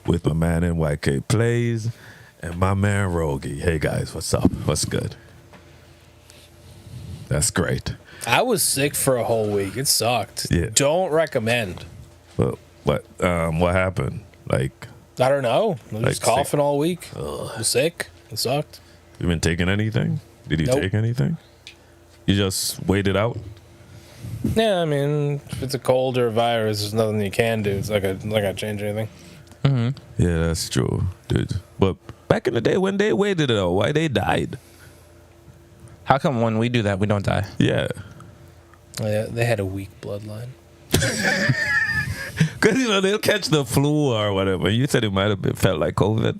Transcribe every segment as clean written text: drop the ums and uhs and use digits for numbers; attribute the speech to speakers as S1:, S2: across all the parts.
S1: with my man NYK Plays and my man Rogie. Hey guys, what's up? What's good? That's great.
S2: I was sick for a whole week. It sucked.
S1: Yeah.
S2: Don't recommend.
S1: But what happened? Like,
S2: I don't know. I was
S1: Like
S2: just coughing
S1: sick.
S2: all week. I was sick. It sucked.
S1: you been taking anything? Did you
S2: Nope.
S1: take anything? You just waited out?
S2: Yeah, I mean, if it's a cold or a virus, there's nothing you can do. It's not gonna change anything.
S1: Yeah, that's true, dude. But back in the day when they waited it out, why they died?
S3: How come when we do that, we don't die?
S1: Yeah.
S2: Yeah, they had a weak bloodline.
S1: Because, they'll catch the flu or whatever. You said it might have felt like COVID.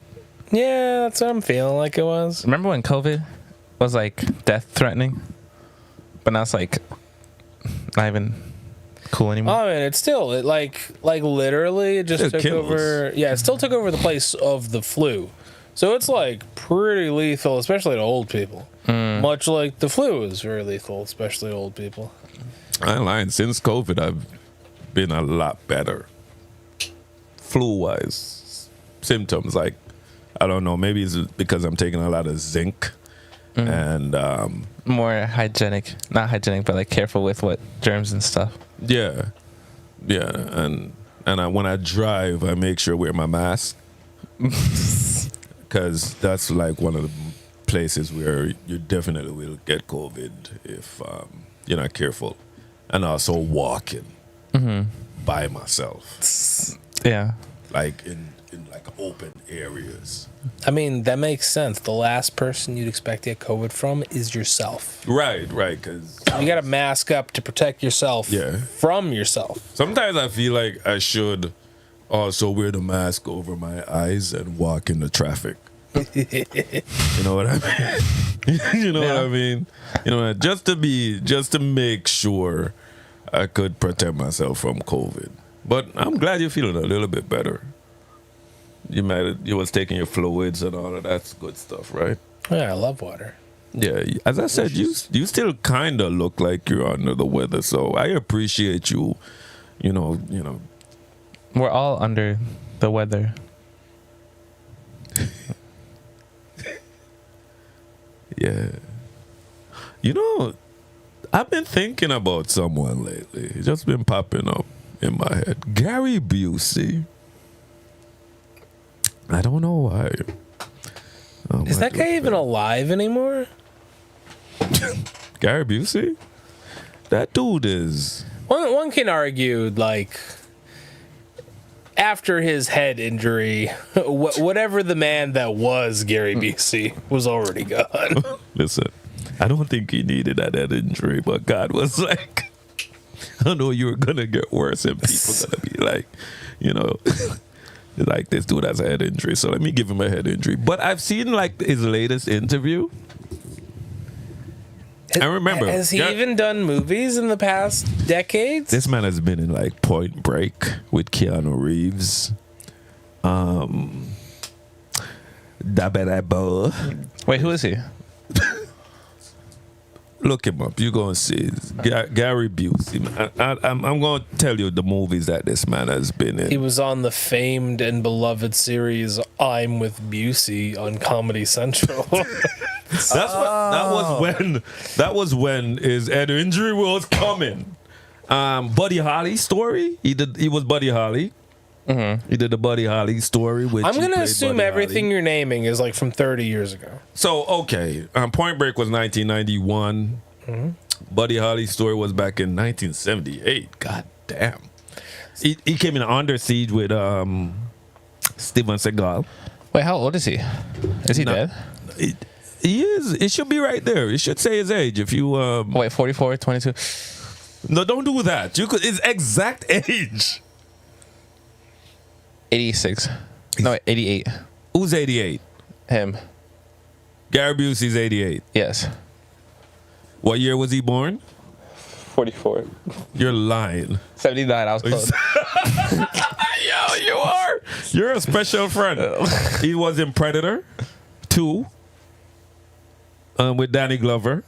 S2: Yeah, that's what I'm feeling like it was.
S3: Remember when COVID was like death threatening? But now it's like not even cool anymore.
S2: Oh, and it literally it just
S1: It
S2: took
S1: kills.
S2: over. Yeah, it still took over the place of the flu. So it's like pretty lethal, especially to old people. Much like the flu is very lethal, especially to old people.
S1: I ain't lying. Since COVID, I've been a lot better. Flu-wise. Symptoms, like, I don't know, maybe it's because I'm taking a lot of zinc. And,
S3: More hygienic, not hygienic, but like careful with what germs and stuff.
S1: yeah. Yeah. And when I drive, I make sure I wear my mask. Because that's like one of the places where you definitely will get COVID if you're not careful. And also walking by myself,
S3: Yeah.
S1: like in like open areas.
S2: I mean, that makes sense. The last person you'd expect to get COVID from is yourself.
S1: Right, because
S2: You got to mask up to protect yourself from yourself.
S1: sometimes I feel like I should also wear the mask over my eyes and walk in the traffic. You know what I mean? You know what I mean? Just to make sure I could protect myself from COVID. But I'm glad you're feeling a little bit better. You was taking your fluids and all of that good stuff, right?
S2: Yeah, I love water.
S1: Yeah, as I said, you still kind of look like you're under the weather, so I appreciate you.
S3: We're all under the weather.
S1: Yeah. I've been thinking about someone lately. It's just been popping up in my head. Gary Busey. I don't know why.
S2: Is that guy even alive anymore?
S1: Gary Busey? That dude is...
S2: One can argue, like, after his head injury, whatever the man that was Gary Busey was already gone.
S1: Listen, I don't think he needed that head injury, but God was like, I know you were going to get worse and people going to be like, like this dude has a head injury, so let me give him a head injury. But I've seen like his latest interview. I remember.
S2: Has he even done movies in the past decades?
S1: This man has been in like Point Break with Keanu Reeves.
S3: Wait, who is he?
S1: Look him up. You're going to see. Gary Busey. I'm going to tell you the movies that this man has been in.
S2: He was on the famed and beloved series I'm with Busey on Comedy Central.
S1: That was when his head injury was coming. Buddy Holly story. He was Buddy Holly. Mm-hmm. He did the Buddy Holly story. Which
S2: I'm gonna assume everything you're naming is like from 30 years ago.
S1: So okay, Point Break was 1991. Mm-hmm. Buddy Holly's story was back in 1978. God damn. He came in Under Siege with Steven Seagal.
S3: Wait, how old is he? Is he dead?
S1: He is. It should be right there. It should say his age. If you
S3: wait, 44, 22.
S1: No, don't do that. You could his exact age.
S3: 86. No, 88.
S1: Who's 88?
S3: Him.
S1: Gary Busey's 88.
S3: Yes.
S1: What year was he born?
S3: 44.
S1: You're lying.
S3: 79. I was close.
S1: Yo, you are. You're a special friend. He was in Predator 2 with Danny Glover.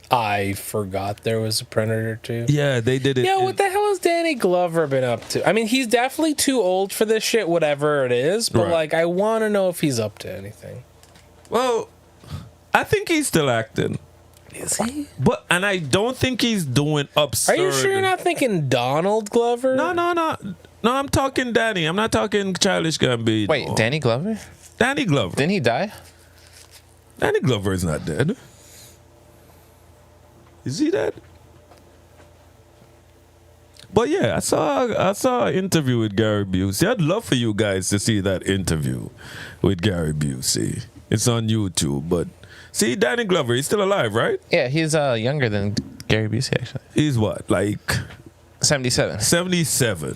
S2: I forgot there was a Predator too.
S1: Yeah, they did it.
S2: Yeah, what the hell is has Danny Glover been up to? I mean, he's definitely too old for this shit, whatever it is. But
S1: Right.
S2: like, I want to know if he's up to anything.
S1: Well, I think he's still acting.
S2: Is he?
S1: But and I don't think he's doing absurd.
S2: Are you sure you're not thinking Donald Glover?
S1: No. No, I'm talking Danny. I'm not talking Childish Gambino.
S3: Wait, Danny Glover?
S1: Danny Glover.
S3: Didn't he die?
S1: Danny Glover is not dead. Is he dead? But yeah, I saw an interview with Gary Busey. I'd love for you guys to see that interview with Gary Busey. It's on YouTube. But see, Danny Glover, he's still alive, right?
S3: Yeah, he's younger than Gary Busey, actually.
S1: He's what, like
S3: 77.
S1: 77?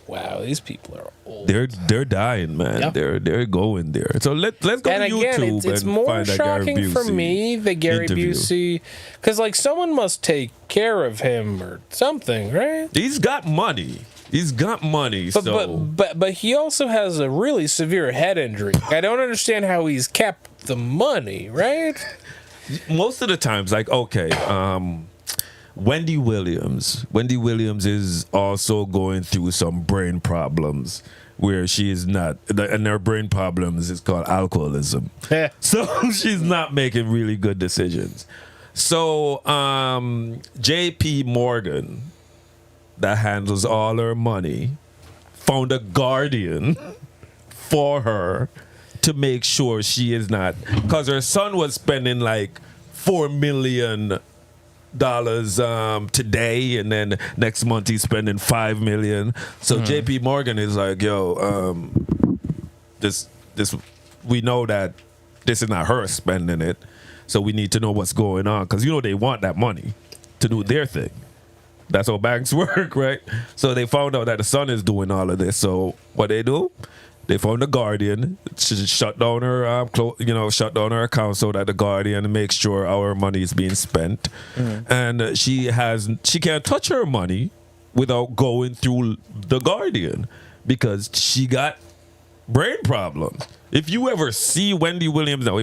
S2: Wow, these people are old.
S1: They're dying, man.
S2: Yeah.
S1: They're going there. So let's go
S2: And
S1: to
S2: again,
S1: YouTube
S2: it's
S1: and
S2: more
S1: find that Gary
S2: shocking for
S1: Busey
S2: me that Gary
S1: interview.
S2: Busey, because like someone must take care of him or something, right?
S1: He's got money. He's got money.
S2: But he also has a really severe head injury. I don't understand how he's kept the money, right?
S1: most of the times, like, okay, Wendy Williams. Wendy Williams is also going through some brain problems where she is not, and her brain problems is called alcoholism.
S2: Yeah.
S1: So she's not making really good decisions. So J.P. Morgan, that handles all her money, found a guardian for her to make sure she is not, because her son was spending like $4 million today, and then next month he's spending $5 million. So JP Morgan is like, yo, this we know that this is not her spending it, so we need to know what's going on, because they want that money to do their thing. That's how banks work, right? So they found out that the son is doing all of this. So what they do? They found the guardian. She shut down her, shut down her account so that the guardian makes sure our money is being spent. And she can't touch her money without going through the guardian, because she got brain problems. If you ever see Wendy Williams now,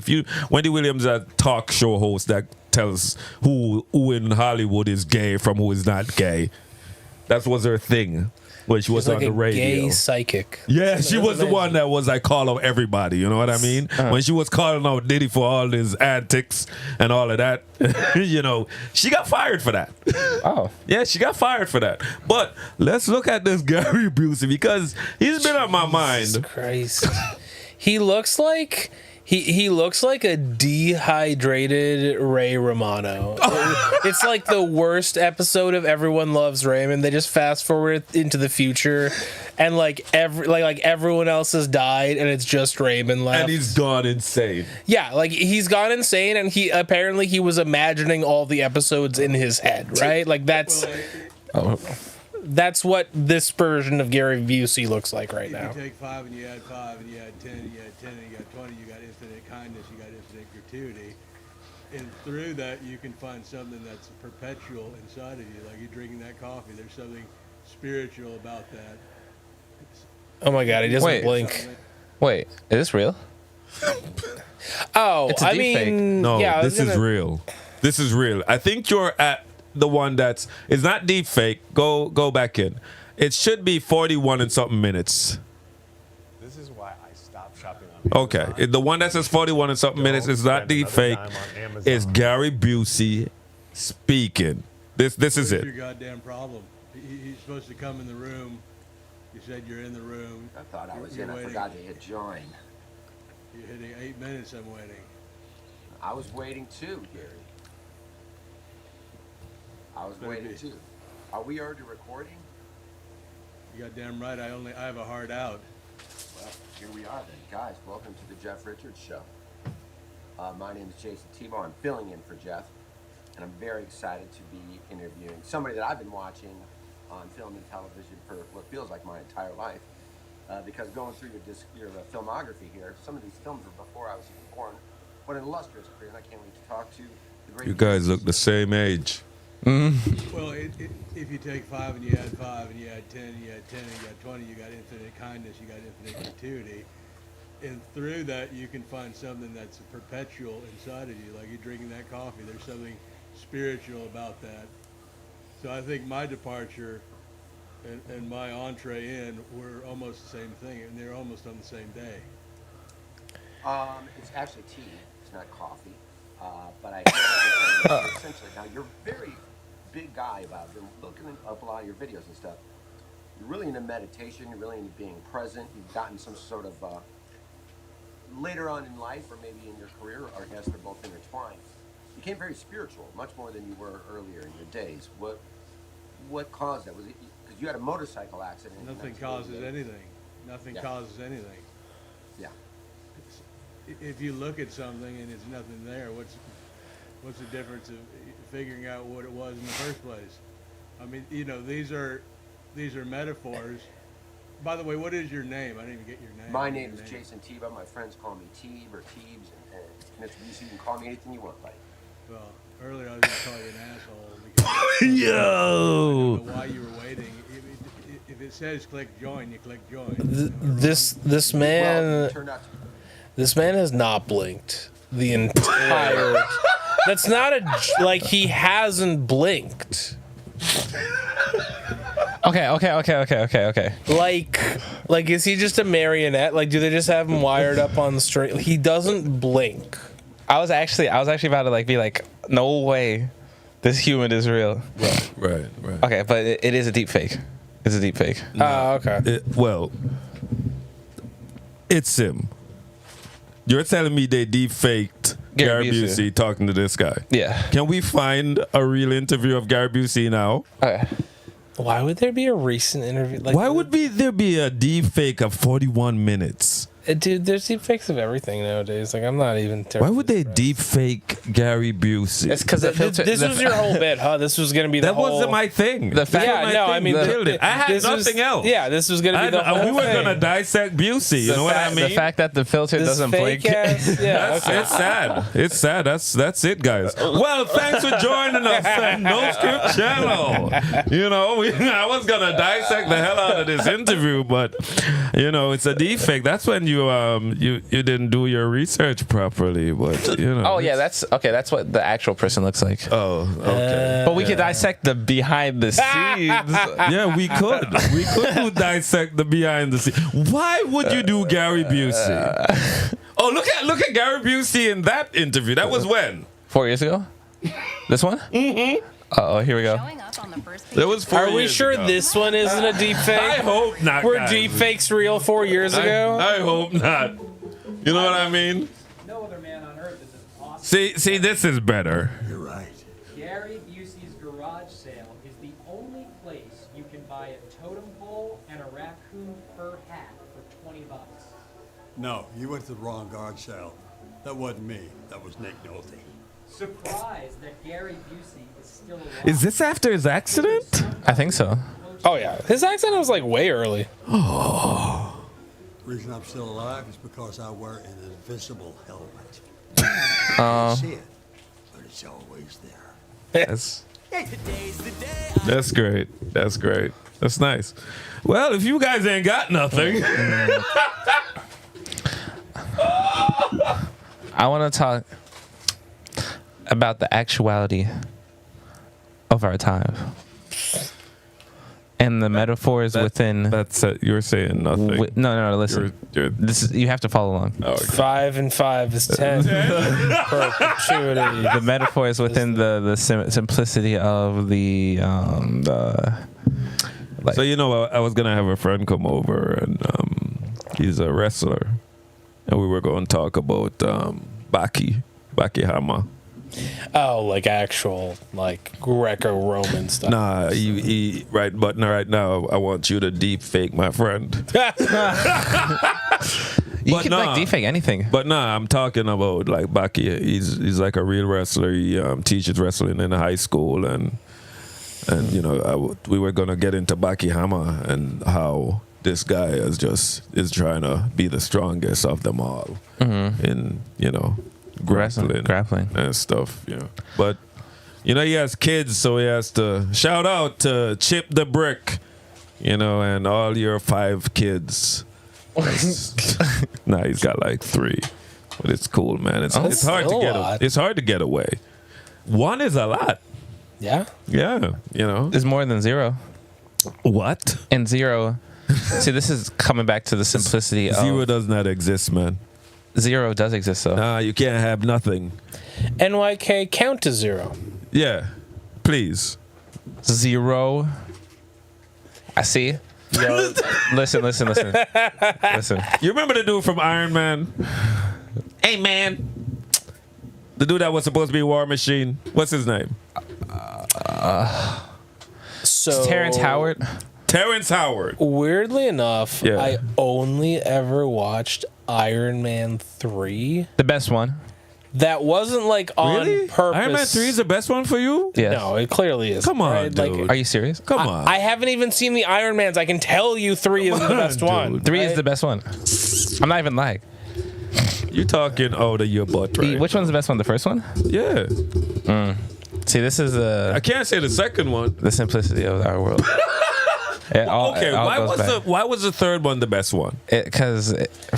S1: Wendy Williams is a talk show host that tells who in Hollywood is gay from who is not gay. That was her thing when she was
S2: like
S1: on the radio.
S2: Gay psychic.
S1: Yeah, she was the one that was like call out everybody. You know what I mean? When she was calling out Diddy for all his antics and all of that, she got fired for that.
S3: Oh.
S1: Yeah, she got fired for that. But let's look at this Gary Busey, because he's been on my mind.
S2: Christ. He looks like he looks like a dehydrated Ray Romano. It's like the worst episode of Everyone Loves Raymond. They just fast forward into the future, and like everyone else has died, and it's just Raymond left.
S1: And he's gone insane.
S2: Yeah, like he's gone insane, and he was imagining all the episodes in his head, right? Like that's what this version of Gary Busey looks like right now.
S4: If you take 5 and you add 5 and you add 10 and you add 10 and you got 20, you got infinite kindness, you got infinite gratuity. And through that, you can find something that's perpetual inside of you. Like you're drinking that coffee, there's something spiritual about that.
S2: Oh my God, he doesn't
S3: Wait.
S2: blink.
S3: Wait, is this real?
S2: Oh,
S3: It's a
S2: I
S3: deepfake.
S2: mean,
S1: No,
S2: yeah,
S1: this is real. This is real. I think you're at the one it's not deep fake. Go back in. It should be 41 and something minutes.
S5: This is why I stopped shopping on
S1: Okay.
S5: Amazon.
S1: The one that says 41 and something minutes is not
S5: spend
S1: deep
S5: another
S1: fake.
S5: dime on Amazon.
S1: It's Gary Busey speaking. This is
S4: What's
S1: it.
S4: your goddamn problem? He's supposed to come in the room. You said you're in the room.
S6: I thought I was
S4: You're
S6: in. I
S4: waiting.
S6: forgot to hit join.
S4: You're hitting 8 minutes. I'm waiting.
S6: I was waiting too, Gary. I was
S4: Better
S6: waiting
S4: be.
S6: too. Are we already recording?
S4: You goddamn right. I have a hard out.
S6: Well, here we are then. Guys, welcome to the Jeff Richards Show. My name is Jason Tebow. I'm filling in for Jeff, and I'm very excited to be interviewing somebody that I've been watching on film and television for what feels like my entire life. Because going through your filmography here, some of these films were before I was even born. What an illustrious career, and I can't wait to talk to the great
S1: You guys look the same age.
S4: Well, if you take 5 and you add 5 and you add 10 and you add 10 and you got 20, you got infinite kindness, you got infinite gratuity. And through that, you can find something that's perpetual inside of you. Like you're drinking that coffee, there's something spiritual about that. So I think my departure and my entree in were almost the same thing, and they're almost on the same day.
S6: It's actually tea. It's not coffee. But I essentially now you're a very big guy about it. Looking up a lot of your videos and stuff. You're really into meditation. You're really into being present. You've gotten some sort of later on in life, or maybe in your career, or I guess they're both intertwined. You became very spiritual, much more than you were earlier in your days. What caused that? Was it because you had a motorcycle accident?
S4: Nothing causes anything. Nothing causes anything.
S6: Yeah.
S4: If you look at something and there's nothing there, what's the difference of figuring out what it was in the first place? I mean, these are metaphors. By the way, what is your name? I didn't even get your name.
S6: My name is Jason Teba. My friends call me Teeb or Teebs, and Mr. BC, you can call me anything you want, buddy.
S4: Well, earlier I was going to call you an asshole because
S1: Yo.
S4: I don't know why you were waiting. If it says click join, you click join.
S2: This
S6: Well,
S2: man
S6: it turned out to be.
S2: this man has not blinked the entire. That's not like he hasn't blinked.
S3: Okay.
S2: Like is he just a marionette? Like, do they just have him wired up on the string? He doesn't blink.
S3: I was actually about to be like, no way, this human is real.
S1: Right.
S3: Okay, but it is a deep fake. It's a deep fake.
S2: Oh, okay.
S1: It's him. You're telling me they deep-faked Gary Busey talking to this guy?
S3: Yeah.
S1: Can we find a real interview of Gary Busey now?
S3: Okay.
S2: Why would there be a recent interview? Like,
S1: Why would there be a deep fake of 41 minutes?
S2: Dude, there's deep fakes of everything nowadays. Like, I'm not even.
S1: Why would they deep fake Gary Busey?
S3: It's because the filter.
S2: This was your whole bit, huh? This was gonna be the
S1: That
S2: whole.
S1: wasn't my thing.
S3: The fact-
S2: Yeah, no, I mean,
S1: killed it. I had
S2: this
S1: nothing
S2: was,
S1: else.
S2: Yeah, this was gonna be the whole
S1: we were
S2: thing.
S1: gonna dissect Busey. You know what I mean?
S3: The fact that the filter
S2: This
S3: doesn't
S2: fake
S3: blink.
S2: ass, yeah, okay.
S1: It's sad. It's sad. That's it, guys. Well, thanks for joining us on Noscript channel. I was gonna dissect the hell out of this interview, but it's a defect. That's when you didn't do your research properly. But
S3: Oh yeah, that's okay. That's what the actual person looks like.
S1: Oh, okay.
S3: But we could dissect the behind the scenes.
S1: Yeah, we could. We could dissect the behind the scenes. Why would you do Gary Busey? Oh, look at Gary Busey in that interview. That was when?
S3: 4 years ago. This one? Mm-hmm. Oh, here we go.
S7: Showing up on the first page
S1: That was 4
S2: Are we
S1: years
S2: sure
S1: ago.
S2: this one isn't a deep fake?
S1: I hope not.
S2: Were
S1: guys.
S2: deep fakes real 4 years ago?
S1: I hope not. You know what I mean?
S8: No other man on earth is as awesome.
S1: See, this is better.
S9: You're right.
S8: Gary Busey's garage sale is the only place you can buy a totem pole and a raccoon fur hat for $20.
S9: No, you went to the wrong guard sale. That wasn't me. That was Nick Nolte.
S8: Surprised that Gary Busey is still alive.
S1: Is this after his accident?
S3: I think so.
S2: Oh yeah, his accent was like way early.
S9: Reason I'm still alive is because I wear an invisible helmet. You can't see it, but it's always there.
S1: That's great. That's great. That's nice. Well, if you guys ain't got nothing,
S3: I want to talk about the actuality of our time and the metaphors within.
S1: that's you're saying nothing.
S3: No. Listen,
S1: You're-
S3: this is, you have to follow along.
S1: oh, okay.
S2: 5 and 5 is 10. Perpetuity.
S3: The metaphors within the simplicity of the like.
S1: So I was gonna have a friend come over, and he's a wrestler, and we were going to talk about Baki Hama.
S2: Oh, like actual like Greco-Roman stuff.
S1: Nah, right. But right now, I want you to deep fake my friend.
S3: you
S1: but
S3: can
S1: nah.
S3: like defake anything.
S1: But nah, I'm talking about like Baki. He's like a real wrestler. He teaches wrestling in high school, and we were gonna get into Baki Hama and how this guy is trying to be the strongest of them all in grappling and stuff. But he has kids, so he has to shout out to Chip the Brick, and all your 5 kids. Nah, he's got like 3, but it's cool, man. It's hard to
S2: still
S1: get.
S2: a lot.
S1: It's hard to get away. 1 is a lot.
S2: Yeah.
S1: Yeah,
S3: It's more than 0.
S1: What?
S3: In Zero, see, this is coming back to the simplicity
S1: Zero
S3: of
S1: does not exist, man.
S3: Zero does exist though.
S1: Nah, you can't have nothing.
S2: NYK, count to 0.
S1: Yeah, please.
S3: Zero. I see. Yo, listen. Listen.
S1: You remember the dude from Iron Man? Hey, man. The dude that was supposed to be War Machine. What's his name?
S2: So
S3: Terrence Howard.
S1: Terrence Howard.
S2: Weirdly enough,
S1: Yeah.
S2: I only ever watched Iron Man 3.
S3: The best one.
S2: That wasn't like on
S1: Really?
S2: purpose.
S1: Iron Man 3 is the best one for you?
S3: Yeah.
S2: No, it clearly is.
S1: Come on,
S2: right?
S1: dude.
S3: Are you serious?
S1: Come on.
S2: I haven't even seen the Iron Mans. I can tell you 3 isn't the best
S1: dude.
S2: one.
S3: 3 is
S2: right?
S3: the best one. I'm not even lying.
S1: You talking out of your butt, right?
S3: Which one's the best one? The first one?
S1: Yeah.
S3: See, this is
S1: I can't say the second one.
S3: the simplicity of our world. It all,
S1: Okay,
S3: it all goes back.
S1: why was the third one the best one?
S3: Because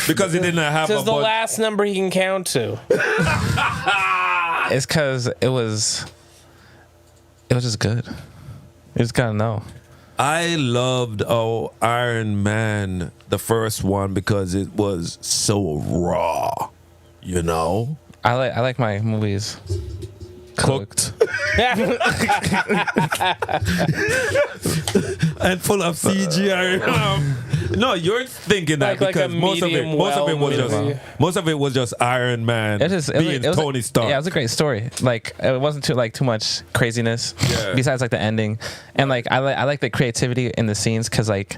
S1: Because it didn't have
S2: This
S1: a
S2: is the
S1: bunch.
S2: last number he can count to.
S3: it's because it was just good. You just gotta know.
S1: I loved Iron Man, the first one, because it was so raw, you know?
S3: I like my movies cooked.
S1: And full of CGI. No, you're thinking that
S2: Like a
S1: because most of it
S2: medium
S1: was
S2: well
S1: just Iron Man
S3: It was
S1: being Tony Stark.
S3: Yeah, it was a great story. Like it wasn't too much craziness.
S1: Yeah.
S3: Besides like the ending, and like I like the creativity in the scenes because like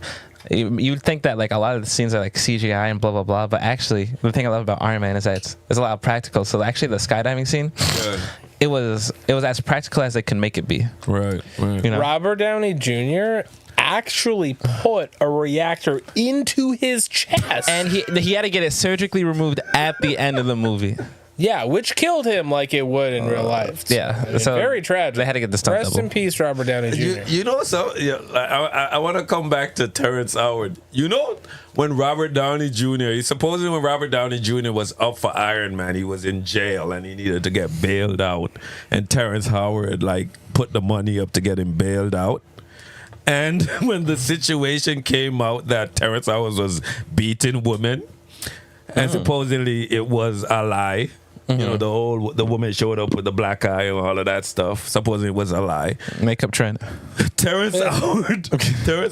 S3: you'd think that like a lot of the scenes are like CGI and blah blah blah, but actually the thing I love about Iron Man is that it's a lot of practical. So actually the skydiving scene,
S1: Yeah.
S3: it was as practical as they could make it be.
S1: Right.
S3: You know,
S2: Robert Downey Jr. actually put a reactor into his chest.
S3: and he had to get it surgically removed at the end of the movie.
S2: Yeah, which killed him like it would in real life.
S3: Yeah,
S2: I mean,
S3: so
S2: very tragic.
S3: they had to get the stunt
S2: Rest
S3: double.
S2: in peace, Robert Downey Jr.
S1: You know, so yeah, I want to come back to Terrence Howard. You know, when Robert Downey Jr. Supposedly when Robert Downey Jr. was up for Iron Man, he was in jail and he needed to get bailed out, and Terrence Howard like put the money up to get him bailed out. And when the situation came out that Terrence Howard was beating women, and supposedly it was a lie. You know, the woman showed up with the black eye and all of that stuff. Supposedly it was a lie.
S3: Makeup trend.
S1: Terrence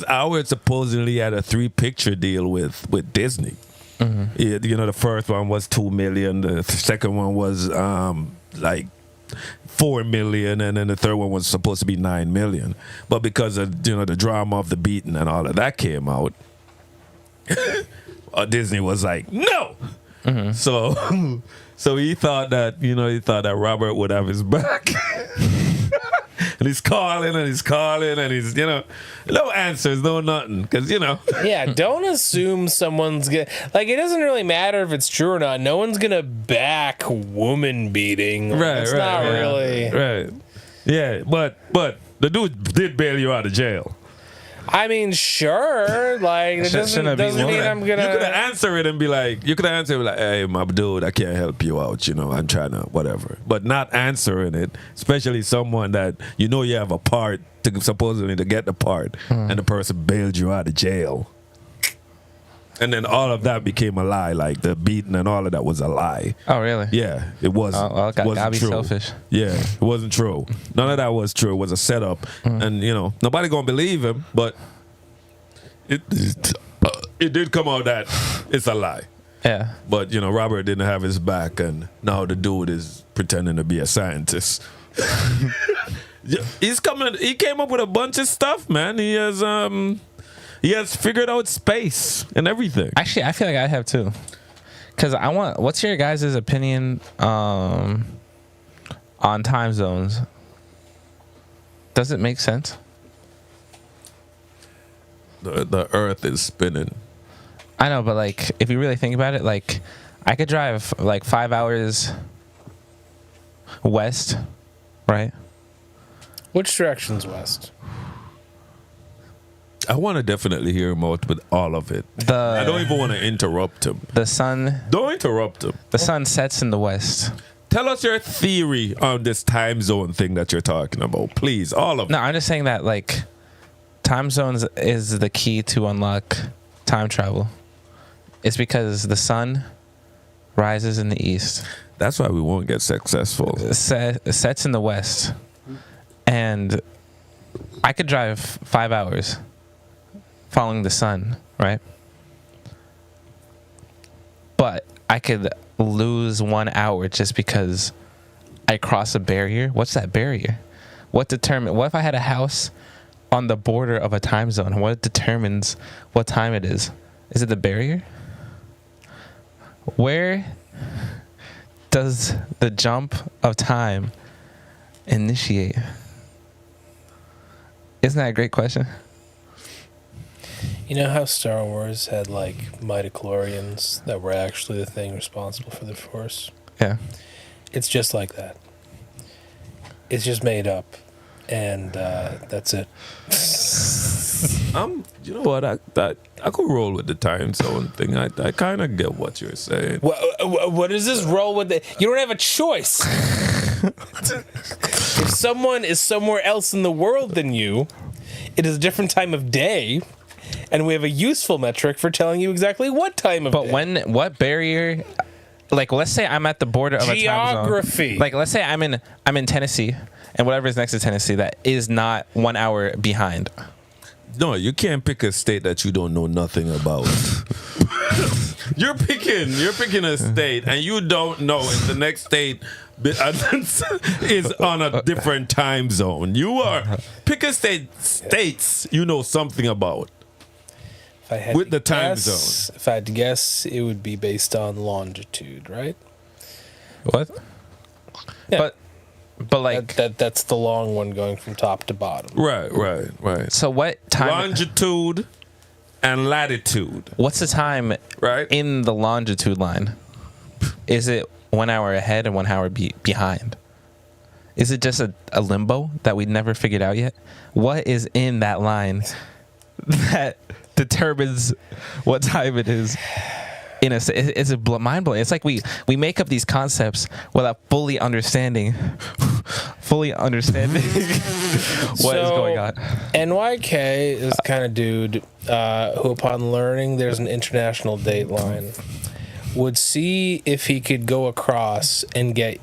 S1: Howard supposedly had a 3-picture deal with Disney. Yeah, you know, the first one was $2 million. The second one was like $4 million, and then the third one was supposed to be $9 million. But because of the drama of the beating and all of that came out, Disney was like, no. So he thought that Robert would have his back. And he's calling and he's no answers, no nothing, because
S2: Yeah, don't assume someone's gonna it doesn't really matter if it's true or not. No one's gonna back woman beating. It's not really
S1: right. Yeah, but the dude did bail you out of jail.
S2: I mean, sure. It doesn't mean I'm gonna.
S1: You could answer it and be like, hey, my dude, I can't help you out. I'm trying to whatever, but not answering it, especially someone that you have a part to supposedly to get the part, and the person bailed you out of jail, and then all of that became a lie. Like the beating and all of that was a lie.
S3: Oh really?
S1: Yeah, it was.
S3: Gotta be
S1: true.
S3: selfish.
S1: Yeah, it wasn't true. None of that was true. It was a setup, and nobody gonna believe him. But it did come out that it's a lie.
S3: Yeah.
S1: But Robert didn't have his back, and now the dude is pretending to be a scientist. He came up with a bunch of stuff, man. He has figured out space and everything.
S3: Actually, I feel like I have too. Because what's your guys' opinion on time zones? Does it make sense?
S1: The Earth is spinning.
S3: I know, but if you really think about it, I could drive 5 hours west, right?
S2: Which direction's west?
S1: I want to definitely hear him out with all of it. I don't even want to interrupt him.
S3: The sun.
S1: Don't interrupt him.
S3: The sun sets in the west.
S1: Tell us your theory on this time zone thing that you're talking about, please. All of it.
S3: No, I'm just saying that time zones is the key to unlock time travel. It's because the sun rises in the east.
S1: That's why we won't get successful.
S3: Sets in the west. And I could drive 5 hours following the sun, right? But I could lose 1 hour just because I cross a barrier. What's that barrier? What if I had a house on the border of a time zone? What determines what time it is? Is it the barrier? Where does the jump of time initiate? Isn't that a great question?
S2: You know how Star Wars had like midichlorians that were actually the thing responsible for the Force?
S3: Yeah.
S2: It's just like that. It's just made up, and that's it.
S1: You know what? I could roll with the time zone thing. I kind of get what you're saying.
S2: What is this roll with it? You don't have a choice. If someone is somewhere else in the world than you, it is a different time of day, and we have a useful metric for telling you exactly what time of day.
S3: What barrier? Like, let's say I'm at the border of a time zone.
S2: Geography.
S3: Like, let's say I'm in Tennessee, and whatever is next to Tennessee that is not 1 hour behind.
S1: No, you can't pick a state that you don't know nothing about. You're picking a state, and you don't know if the next state is on a different time zone. Pick a states you know something about. With the time zone.
S2: If I had to guess, it would be based on longitude, right?
S3: What?
S2: Yeah.
S3: But like
S2: that's the long one going from top to bottom.
S1: Right.
S3: So what time?
S1: Longitude and latitude.
S3: What's the time
S1: right
S3: in the longitude line? Is it 1 hour ahead and 1 hour behind? Is it just a limbo that we never figured out yet? What is in that line that determines what time it is? It's a mind blowing. It's like we make up these concepts without fully understanding what is going on.
S2: NYK is the kind of dude who, upon learning there's an international date line, would see if he could go across and get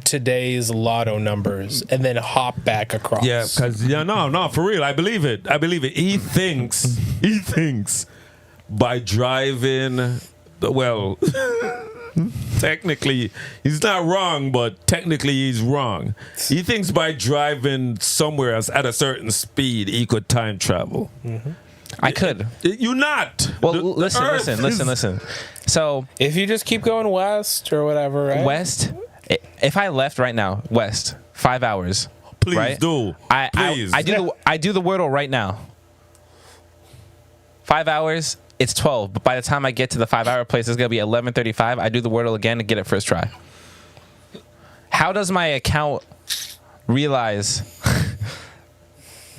S2: today's lotto numbers and then hop back across.
S1: Yeah, because no, for real, I believe it. He thinks by driving, well, technically he's not wrong, but technically he's wrong. He thinks by driving somewhere else at a certain speed he could time travel.
S2: Mm-hmm.
S3: I could.
S1: You're not.
S3: Well, listen. So
S2: if you just keep going west or whatever, right?
S3: West. If I left right now, west, 5 hours.
S1: Please
S3: right?
S1: do. Please.
S3: I do the Wordle right now. 5 hours. It's 12, but by the time I get to the 5 hour place, it's gonna be 11:35. I do the Wordle again to get it first try. How does my account realize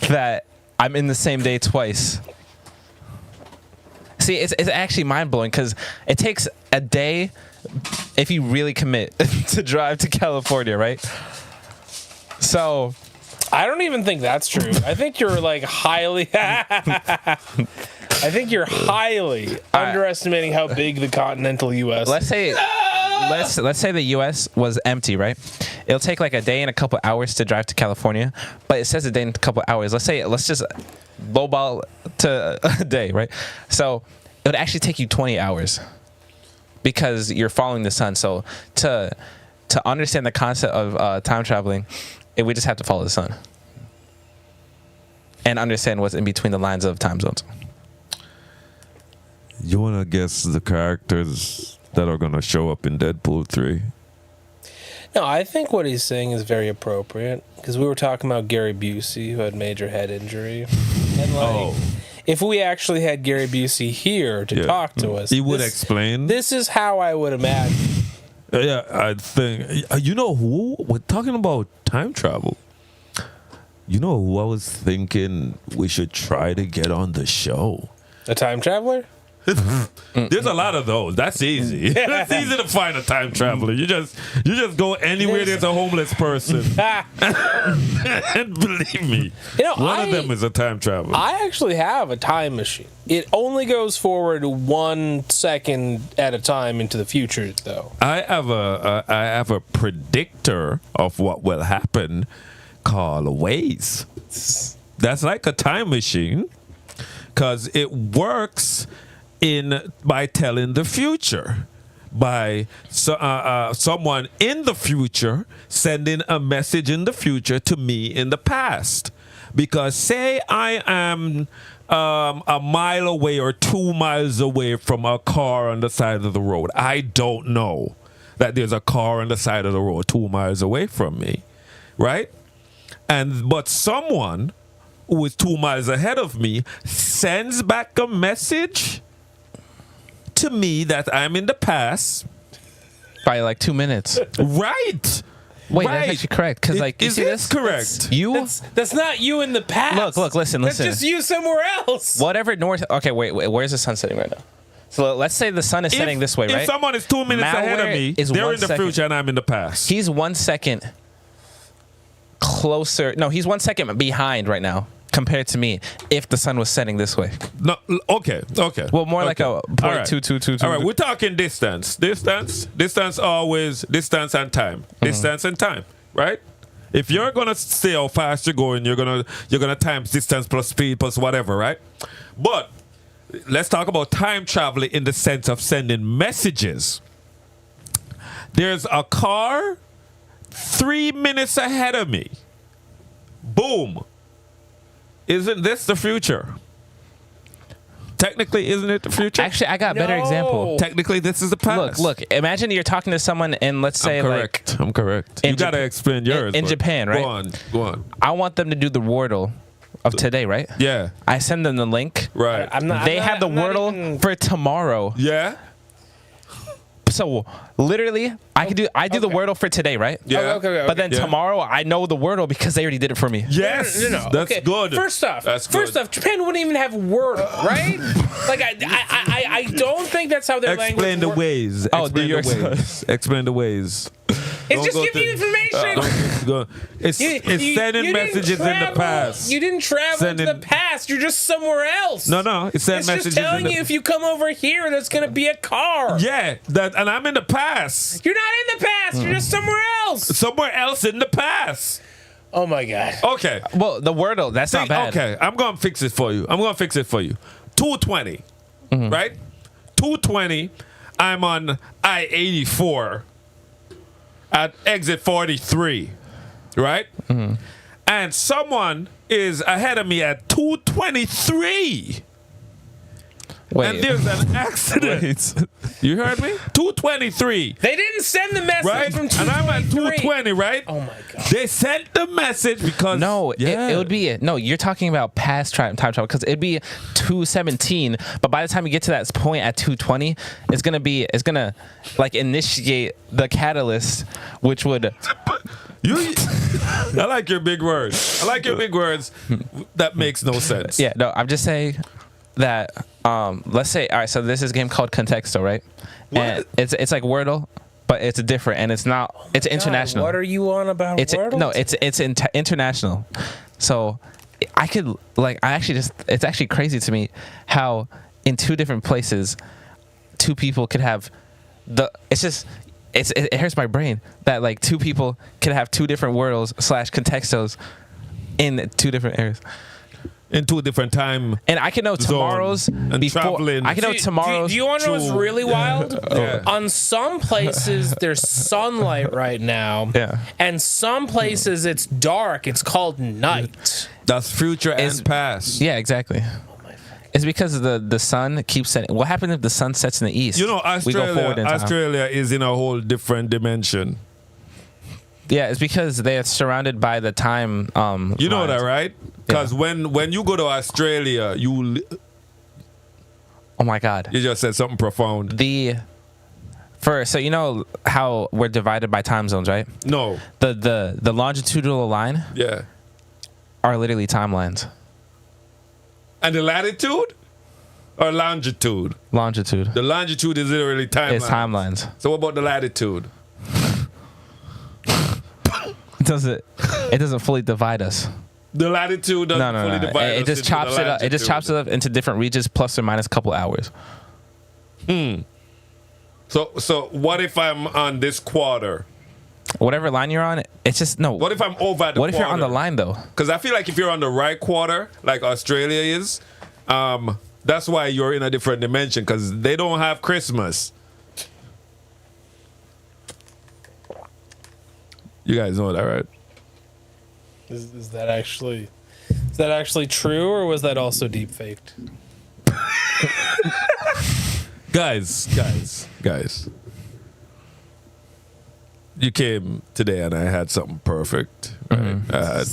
S3: that I'm in the same day twice? See, it's actually mind blowing because it takes a day if you really commit to drive to California, right? So
S2: I don't even think that's true. I think you're like highly underestimating how big the continental U.S.
S3: Let's say the U.S. was empty, right? It'll take like a day and a couple hours to drive to California, but it says a day and a couple hours. Let's just lowball to a day, right? So it would actually take you 20 hours because you're following the sun. So to understand the concept of time traveling, we just have to follow the sun and understand what's in between the lines of time zones.
S1: You want to guess the characters that are going to show up in Deadpool 3?
S2: No, I think what he's saying is very appropriate because we were talking about Gary Busey, who had major head injury. And if we actually had Gary Busey here to talk to us,
S1: he would explain.
S2: This is how I would imagine.
S1: Yeah, I think, you know who? We're talking about time travel. You know who I was thinking we should try to get on the show?
S2: A time traveler?
S1: There's a lot of those. That's easy. It's easy to find a time traveler. You just go anywhere there's a homeless person. And believe me, one of them is a time traveler.
S2: I actually have a time machine. It only goes forward 1 second at a time into the future, though.
S1: I have a predictor of what will happen called Waze. That's like a time machine because it works by telling the future, by someone in the future sending a message in the future to me in the past. Because say I am a mile away or 2 miles away from a car on the side of the road. I don't know that there's a car on the side of the road 2 miles away from me, right? But someone who is 2 miles ahead of me sends back a message to me that I'm in the past
S3: by like 2 minutes.
S1: Right.
S3: Wait,
S1: right.
S3: that's actually correct. Because like, you see this?
S1: Correct.
S2: That's not you in the past.
S3: Look, listen.
S2: That's just you somewhere else.
S3: Whatever north. Okay, wait. Where's the sun setting right now? So let's say the sun is setting this way, right?
S1: If someone is 2 minutes ahead of me, they're in the future and I'm in the past.
S3: He's 1 second closer. No, he's 1 second behind right now compared to me if the sun was setting this way.
S1: No, okay.
S3: Well, more like a
S1: right.
S3: 0.222.
S1: All right, we're talking distance. Distance always, distance and time. Distance and time, right? If you're gonna say how fast you're going, you're gonna times distance plus speed plus whatever, right? But let's talk about time traveling in the sense of sending messages. There's a car 3 minutes ahead of me. Boom. Isn't this the future? Technically, isn't it the future?
S3: Actually, I got a better example.
S1: Technically, this is the past.
S3: Look. Imagine you're talking to someone in, let's say,
S1: I'm correct. You gotta explain yours.
S3: In Japan, right?
S1: Go on.
S3: I want them to do the Wordle of today, right?
S1: Yeah.
S3: I send them the link.
S1: Right.
S3: They have the Wordle for tomorrow.
S1: Yeah.
S3: So literally, I do the Wordle for today, right?
S1: Yeah.
S2: Okay.
S3: But then tomorrow, I know the Wordle because they already did it for me.
S1: Yes.
S2: No.
S1: That's
S2: Okay.
S1: good.
S2: First off, Japan wouldn't even have Wordle, right? Like I don't think that's how their
S1: Explain
S2: language
S1: the ways.
S3: Oh,
S1: Explain
S3: New York.
S1: the ways. Explain the ways.
S2: It's just giving you information.
S1: It's sending messages in the past.
S2: You didn't travel to the past. You're just somewhere else.
S1: No. It's sending messages.
S2: It's just telling you if you come over here, there's going to be a car.
S1: Yeah, and I'm in the past.
S2: You're not in the past. You're just somewhere else.
S1: Somewhere else in the past.
S2: Oh, my God.
S1: Okay.
S3: Well, the Wordle, that's not bad.
S1: Okay, I'm going to fix it for you. 220, right? 220, I'm on I-84 at exit 43, right? And someone is ahead of me at 223.
S3: Wait.
S1: And there's an accident. You heard me? 223.
S2: They didn't send the message
S1: Right?
S2: from
S1: And I'm at
S2: 223.
S1: 220, right?
S2: Oh, my God.
S1: They sent the message because...
S3: No, it would be... No, you're talking about past time travel because it'd be 217, but by the time you get to that point at 220, it's going to like initiate the catalyst, which would...
S1: I like your big words. That makes no sense.
S3: Yeah, no, I'm just saying that... let's say, all right, so this is a game called Contexto, right?
S1: What?
S3: And it's like Wordle, but it's different, and it's not. It's international.
S2: God, what are you on about Wordle?
S3: No, it's international. So I could it's actually crazy to me how in two different places, two people could have it hurts my brain that like two people could have two different Wordles / Contextos in two different areas.
S1: In two different time.
S3: And I can know tomorrow's
S1: and
S3: before.
S1: traveling.
S3: I can know tomorrow's.
S2: Do you want to know what's really wild?
S1: Yeah.
S2: On some places, there's sunlight right now.
S3: Yeah.
S2: And some places, it's dark. It's called night.
S1: That's future and past.
S3: Yeah, exactly. It's because the sun keeps setting. What happens if the sun sets in the east?
S1: You know,
S3: We go forward in time.
S1: Australia is in a whole different dimension.
S3: Yeah, it's because they are surrounded by the time.
S1: You know
S3: lines.
S1: that, right? Because when you go to Australia,
S3: Oh my God!
S1: You just said something profound.
S3: So you know how we're divided by time zones, right?
S1: No.
S3: The longitudinal line.
S1: Yeah.
S3: Are literally timelines.
S1: And the latitude? Or longitude?
S3: Longitude.
S1: The longitude is literally timelines.
S3: It's timelines.
S1: So what about the latitude?
S3: It doesn't fully divide us.
S1: The latitude doesn't fully divide us.
S3: It just
S1: into
S3: chops
S1: the
S3: it up. It just
S1: longitude.
S3: chops it up into different regions, plus or minus a couple hours.
S1: So what if I'm on this quarter?
S3: Whatever line you're on, it's just no.
S1: What if I'm over at the
S3: What if you're on the
S1: quarter?
S3: line though?
S1: Because I feel like if you're on the right quarter, like Australia is, that's why you're in a different dimension, because they don't have Christmas. You guys know that, right?
S2: Is that actually true, or was that also deep faked?
S1: Guys. You came today and I had something perfect. Right? I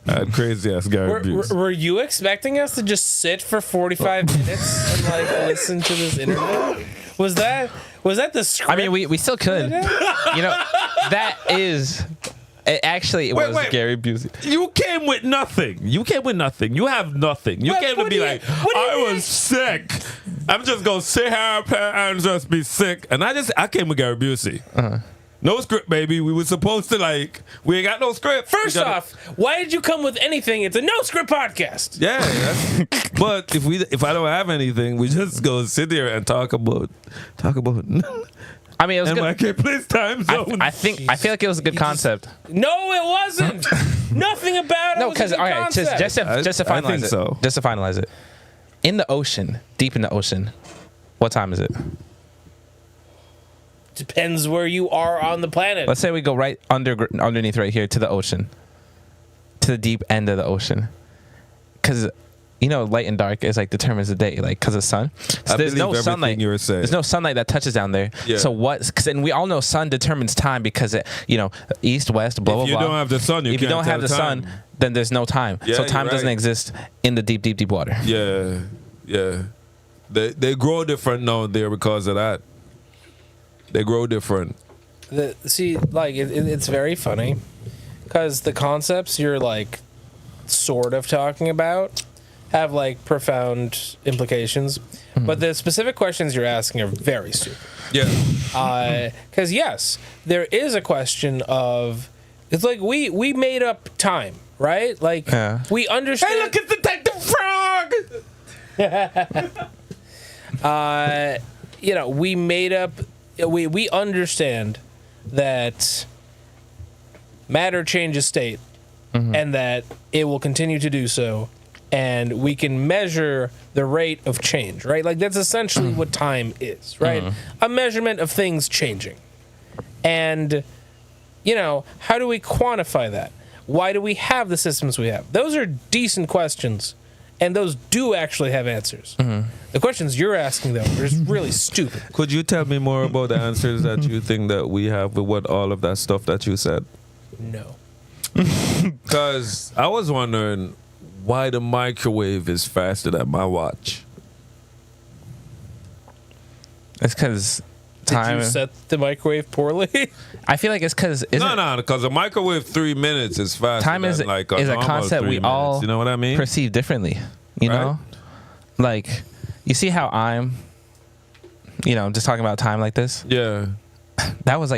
S1: had crazy ass Gary Busey.
S2: Were you expecting us to just sit for 45 minutes and like listen to this interview? Was that the script?
S3: I mean, we still could. You know, that is. It was Gary Busey.
S1: You came with nothing. You have nothing. You came to be like, I was sick. I'm just gonna sit here and just be sick. And I came with Gary Busey. No script, baby. We were supposed to we ain't got no script.
S2: First off, why did you come with anything? It's a no script podcast.
S1: Yeah, but if I don't have anything, we just go sit there and talk about.
S3: I mean, it was
S1: NYK
S3: good.
S1: Place Time Zone.
S3: I feel like it was a good concept.
S2: No, it wasn't. Nothing about it.
S3: No,
S2: was a
S3: because
S2: good
S3: all right,
S2: concept.
S3: just to
S1: I
S3: finalize
S1: think
S3: it.
S1: so.
S3: Just to finalize it. In the ocean, deep in the ocean, what time is it?
S2: Depends where you are on the planet.
S3: Let's say we go right underneath right here to the ocean, to the deep end of the ocean, because light and dark is determines the day, because of sun. So there's no sunlight.
S1: You were saying.
S3: There's no sunlight that touches down there.
S1: Yeah.
S3: So and we all know sun determines time because east, west, blah blah blah.
S1: If you don't have the sun,
S3: if you don't have the sun, then there's no time.
S1: Yeah,
S3: so time
S1: you're
S3: doesn't
S1: right.
S3: exist in the deep water.
S1: Yeah. They grow different now there because of that. They grow different.
S2: It's very funny because the concepts you're sort of talking about have profound implications, but the specific questions you're asking are very stupid.
S1: Yeah.
S2: Because yes, there is a question of it's we made up time, right? We understand.
S1: Hey, look at Detective Frog.
S2: We made up. We understand that matter changes state, and that it will continue to do so, and we can measure the rate of change, right? That's essentially what time is, right? A measurement of things changing. And, how do we quantify that? Why do we have the systems we have? Those are decent questions, and those do actually have answers. The questions you're asking, though, are just really stupid.
S1: Could you tell me more about the answers that you think that we have with what all of that stuff that you said?
S2: No.
S1: Because I was wondering why the microwave is faster than my watch.
S3: It's because time.
S2: Did you set the microwave poorly?
S3: I feel like it's because
S1: because a microwave 3 minutes is faster.
S3: Time is
S1: than
S3: a concept we all
S1: you know what I mean?
S3: perceive differently. You know, you see how I'm, just talking about time like this.
S1: Yeah.
S3: That was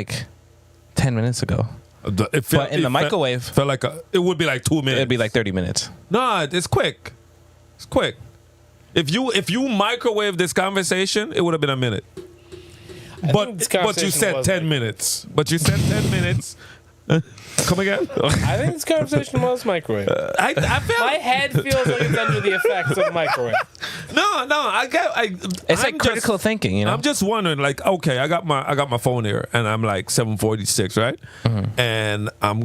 S3: 10 minutes ago. But in the microwave,
S1: felt like it would be 2 minutes.
S3: It'd be 30 minutes.
S1: No, it's quick. It's quick. If you microwave this conversation, it would have been a minute. But you said 10 minutes. But you said 10 minutes. Come again?
S2: I think this conversation was microwave.
S1: I feel
S2: My head feels like it's under the effects of microwave.
S1: No,
S3: it's critical thinking,
S1: I'm just wondering, okay, I got my phone here, and I'm 7:46, right? And I'm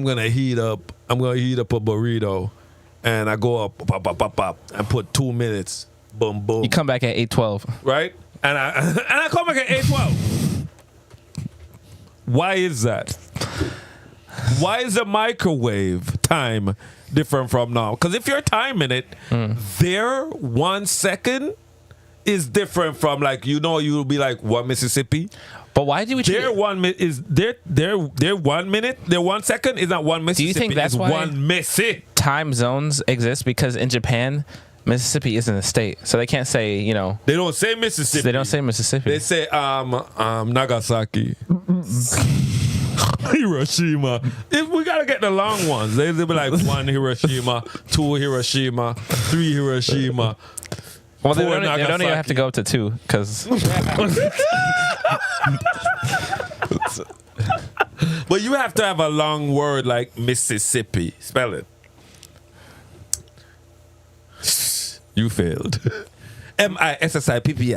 S1: gonna heat up a burrito, and I go up, pop, and put 2 minutes, boom, boom.
S3: You come back at 8:12,
S1: right? And I come back at 8:12. Why is that? Why is the microwave time different from now? Because if you're timing it, their 1 second is different from you'll be 1 Mississippi.
S3: But why do we?
S1: Their 1 minute is their 1 minute. Their 1 second is not 1 Mississippi.
S3: Do you think that's
S1: it's
S3: why
S1: 1 Mississippi?
S3: Time zones exist? Because in Japan, Mississippi isn't a state, so they can't say, you know.
S1: They don't say Mississippi.
S3: They don't say Mississippi.
S1: They say Nagasaki. Hiroshima. If we gotta get the long ones, they'll be like 1 Hiroshima, 2 Hiroshima, 3 Hiroshima.
S3: Well, they
S1: 4
S3: don't even have to go up to 2 because.
S1: But you have to have a long word like Mississippi. Spell it. You failed. Mississippi.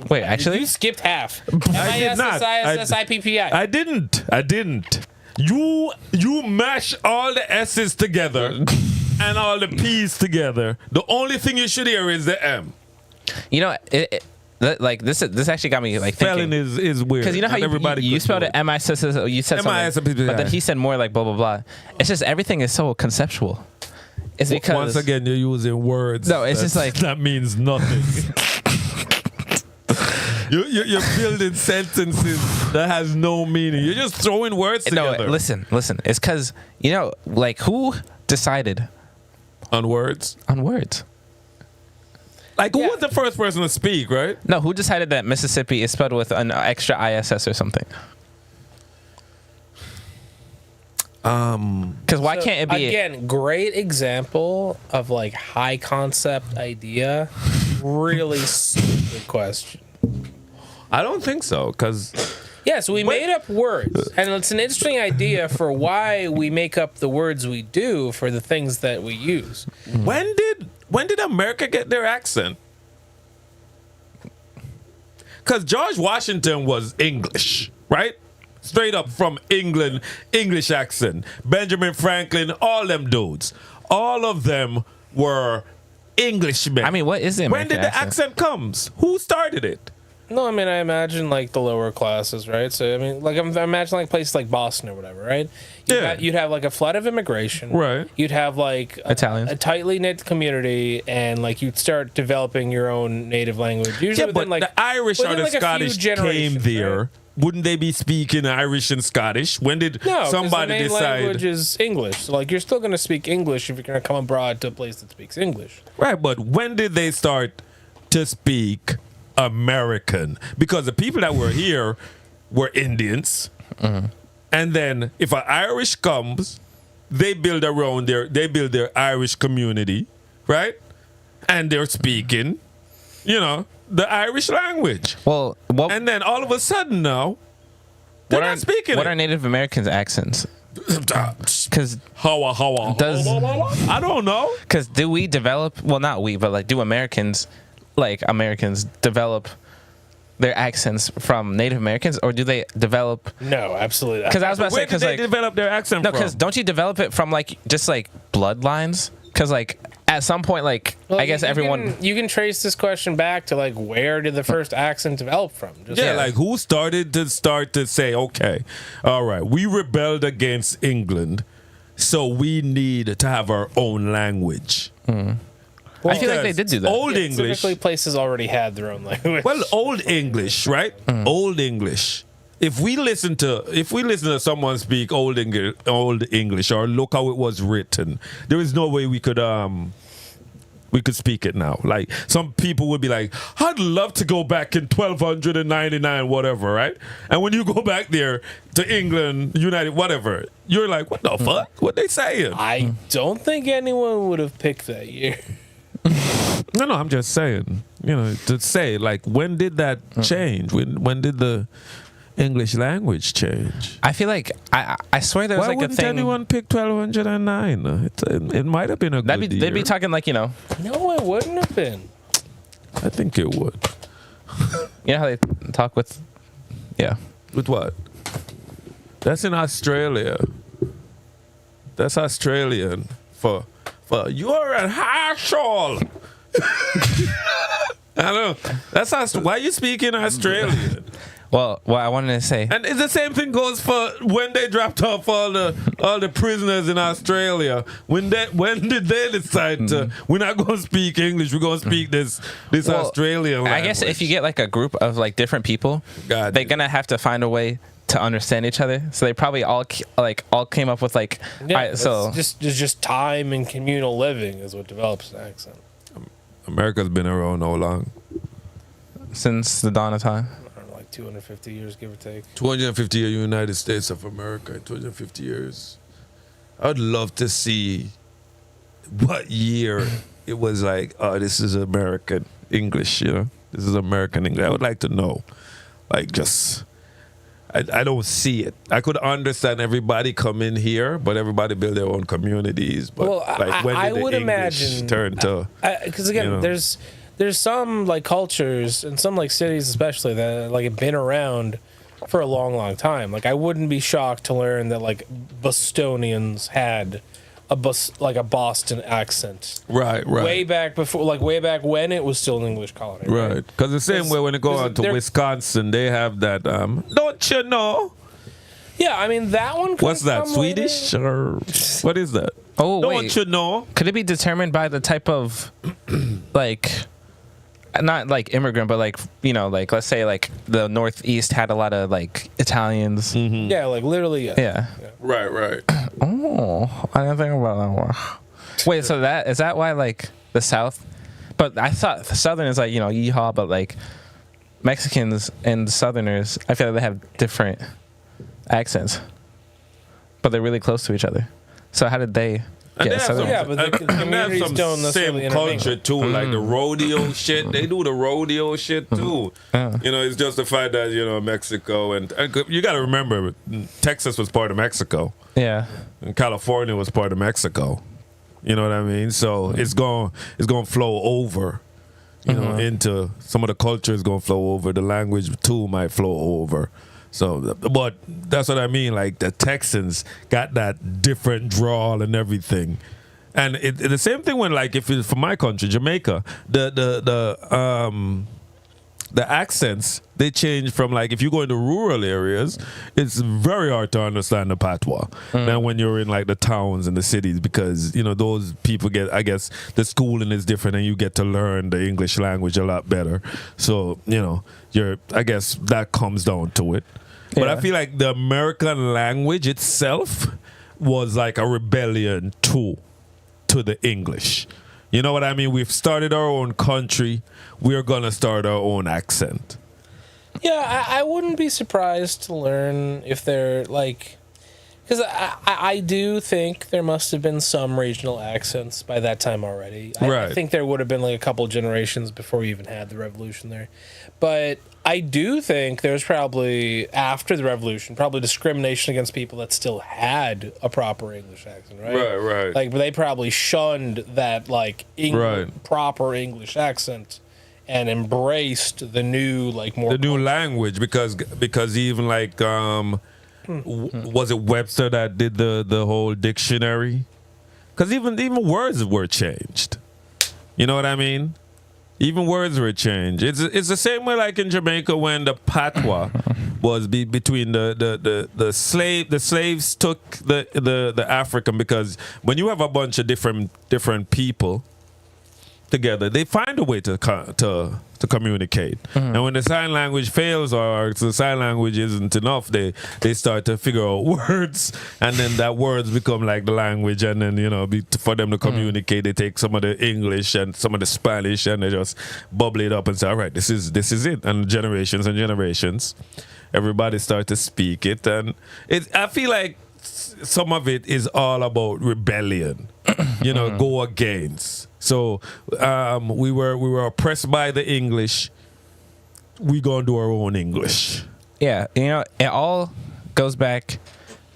S3: Wait, actually,
S2: You skipped half.
S1: I did not.
S2: MISSISSIPPI.
S1: I didn't. You mash all the S's together and all the P's together. The only thing you should hear is the M.
S3: you know, like this actually got me like
S1: Spelling
S3: thinking.
S1: is weird.
S3: Because you know how you spelled it MISSISSIPPI. You said something, but then he said more like blah blah blah. It's just everything is so conceptual. It's because
S1: once again you're using words.
S3: No, it's just like
S1: that means nothing. You're building sentences that has no meaning. You're just throwing words together.
S3: No, listen. It's because you know, like who decided
S1: on words?
S3: On words.
S1: Like who was the first person to speak, right?
S3: No, who decided that Mississippi is spelled with an extra ISS or something? Because why can't it be
S2: again? Great example of like high concept idea. Really stupid question.
S1: I don't think so, because
S2: so we made up words, and it's an interesting idea for why we make up the words we do for the things that we use.
S1: when did America get their accent? Because George Washington was English, right? Straight up from England, English accent. Benjamin Franklin, all them dudes. All of them were Englishmen.
S3: I mean, what is it?
S1: When did the accent comes? Who started it?
S2: No, I mean, I imagine like the lower classes, right? So, I mean, like I'm imagining like places like Boston or whatever, right? You'd have like a flood of immigration,
S1: right?
S2: You'd have like
S3: Italians,
S2: a tightly knit community, and like you'd start developing your own native language. Usually,
S1: but
S2: like
S1: the Irish or the Scottish came there. Right? Wouldn't they be speaking Irish and Scottish? When did somebody
S2: the main
S1: decide?
S2: Language is English. So, like, you're still going to speak English if you're going to come abroad to a place that speaks English.
S1: Right, but when did they start to speak American? Because the people that were here were Indians, and then if an Irish comes, they build their Irish community, right? And they're speaking, the Irish language.
S3: Well,
S1: and then all of a sudden now, they're not speaking.
S3: What are Native Americans' accents? Because
S1: I don't know.
S3: Because do we develop? Well, not we, but like, do Americans develop their accents from Native Americans, or do they develop?
S2: No, absolutely not.
S3: Because I was about to say,
S1: because they develop their accent.
S3: No, because don't you develop it from like just like bloodlines? Because like at some point, like I guess everyone
S2: you can trace this question back to like where did the first accent develop from?
S1: Like who started to say, okay, all right, we rebelled against England, so we need to have our own language.
S3: Well, I feel like they did do that.
S1: Old English.
S2: Typically, places already had their own language.
S1: Well, Old English, right? Old English. If we listen to someone speak Old English, or look how it was written, there is no way we could speak it now. Like some people would be like, I'd love to go back in 1299, whatever, right? And when you go back there to England, United, whatever, you're like, what the fuck? What they saying?
S2: I don't think anyone would have picked that year.
S1: No, I'm just saying, to say, like, when did that change? When did the English language change?
S3: I feel like I swear there was like a thing.
S1: Why wouldn't anyone pick 1209? It might have been a good year.
S3: They'd be talking like
S2: No, it wouldn't have been.
S1: I think it would.
S3: You know how they talk with? Yeah.
S1: With what? That's in Australia. That's Australian for you're a hassle. I know. That's why you speak in Australian.
S3: Well, what I wanted to say,
S1: and the same thing goes for when they dropped off all the prisoners in Australia. When did they decide to? We're not going to speak English. We're going to speak this Australian language.
S3: I guess if you get like a group of like different people, they're gonna have to find a way to understand each other. So they probably all came up with like,
S2: just time and communal living is what develops an accent.
S1: America's been around how long?
S3: Since the dawn of time.
S2: I don't know, like 250 years, give or take.
S1: 250 years, United States of America. 250 years. I would love to see what year it was like, oh, this is American English, you know? This is American English. I would like to know. Like, just... I don't see it. I could understand everybody come in here, but everybody build their own communities. But
S2: Well,
S1: like, when
S2: I
S1: did the
S2: would
S1: English
S2: imagine
S1: turn to?
S2: because again,
S1: you know.
S2: there's some like cultures and some like cities especially that like have been around for a long time. Like I wouldn't be shocked to learn that like Bostonians had a Boston accent.
S1: Right.
S2: Way back when it was still an English colony.
S1: Right. Because the same way when you go out to Wisconsin, they have that, don't you know?
S2: Yeah, I mean, that one.
S1: What's that, Swedish? Or what is that?
S3: Oh,
S1: don't
S3: wait.
S1: you know?
S3: Could it be determined by the type of, like, not like immigrant, but like, you know, like let's say like the Northeast had a lot of like Italians.
S1: Mm-hmm.
S2: Yeah, like literally.
S3: Yeah.
S1: Right.
S3: Oh, I didn't think about that one. Wait, so is that why like the South? But I thought the Southern is like, you know, yeehaw, but like Mexicans and Southerners, I feel like they have different accents, but they're really close to each other. So how did they
S1: And they
S3: get
S1: have
S3: Southern?
S1: some,
S2: Yeah, but the
S1: and they have
S2: communities
S1: some
S2: don't necessarily
S1: same
S2: intermingle.
S1: culture too, like the rodeo shit. They do the rodeo shit too.
S3: Yeah.
S1: You know, it's just the fact that, you know, Mexico and you got to remember, Texas was part of Mexico,
S3: Yeah.
S1: and California was part of Mexico. You know what I mean? So it's going to flow over. You know, into some of the culture is going to flow over. The language too might flow over. So, but that's what I mean. Like the Texans got that different drawl and everything, and the same thing when like if it's from my country, Jamaica, the accents they change from like if you go into rural areas, it's very hard to understand the patois than when you're in like the towns and the cities because you know those people get I guess the schooling is different and you get to learn the English language a lot better. So you know I guess that comes down to it. But I feel like the American language itself was like a rebellion to the English. You know what I mean? We've started our own country. We're going to start our own accent.
S2: Yeah, I wouldn't be surprised to learn if they're like... Because I do think there must have been some regional accents by that time already. I think there would have been like a couple generations before we even had the revolution there. But I do think there's probably, after the revolution, probably discrimination against people that still had a proper English accent, right?
S1: Right.
S2: Like, but they probably shunned that, like, proper English accent and embraced the new, like, more...
S1: The new language, because even like... was it Webster that did the whole dictionary? Because even words were changed. You know what I mean? Even words were changed. It's the same way like in Jamaica when the patois was between the slaves took the African, because when you have a bunch of different people together, they find a way to communicate. And when the sign language fails or the sign language isn't enough, they start to figure out words, and then that words become like the language, and then you know for them to communicate, they take some of the English and some of the Spanish and they just bubble it up and say, all right, this is it. And generations everybody start to speak it, and I feel like some of it is all about rebellion. You know, go against. So we were oppressed by the English. We gonna do our own English.
S3: Yeah, you know, it all goes back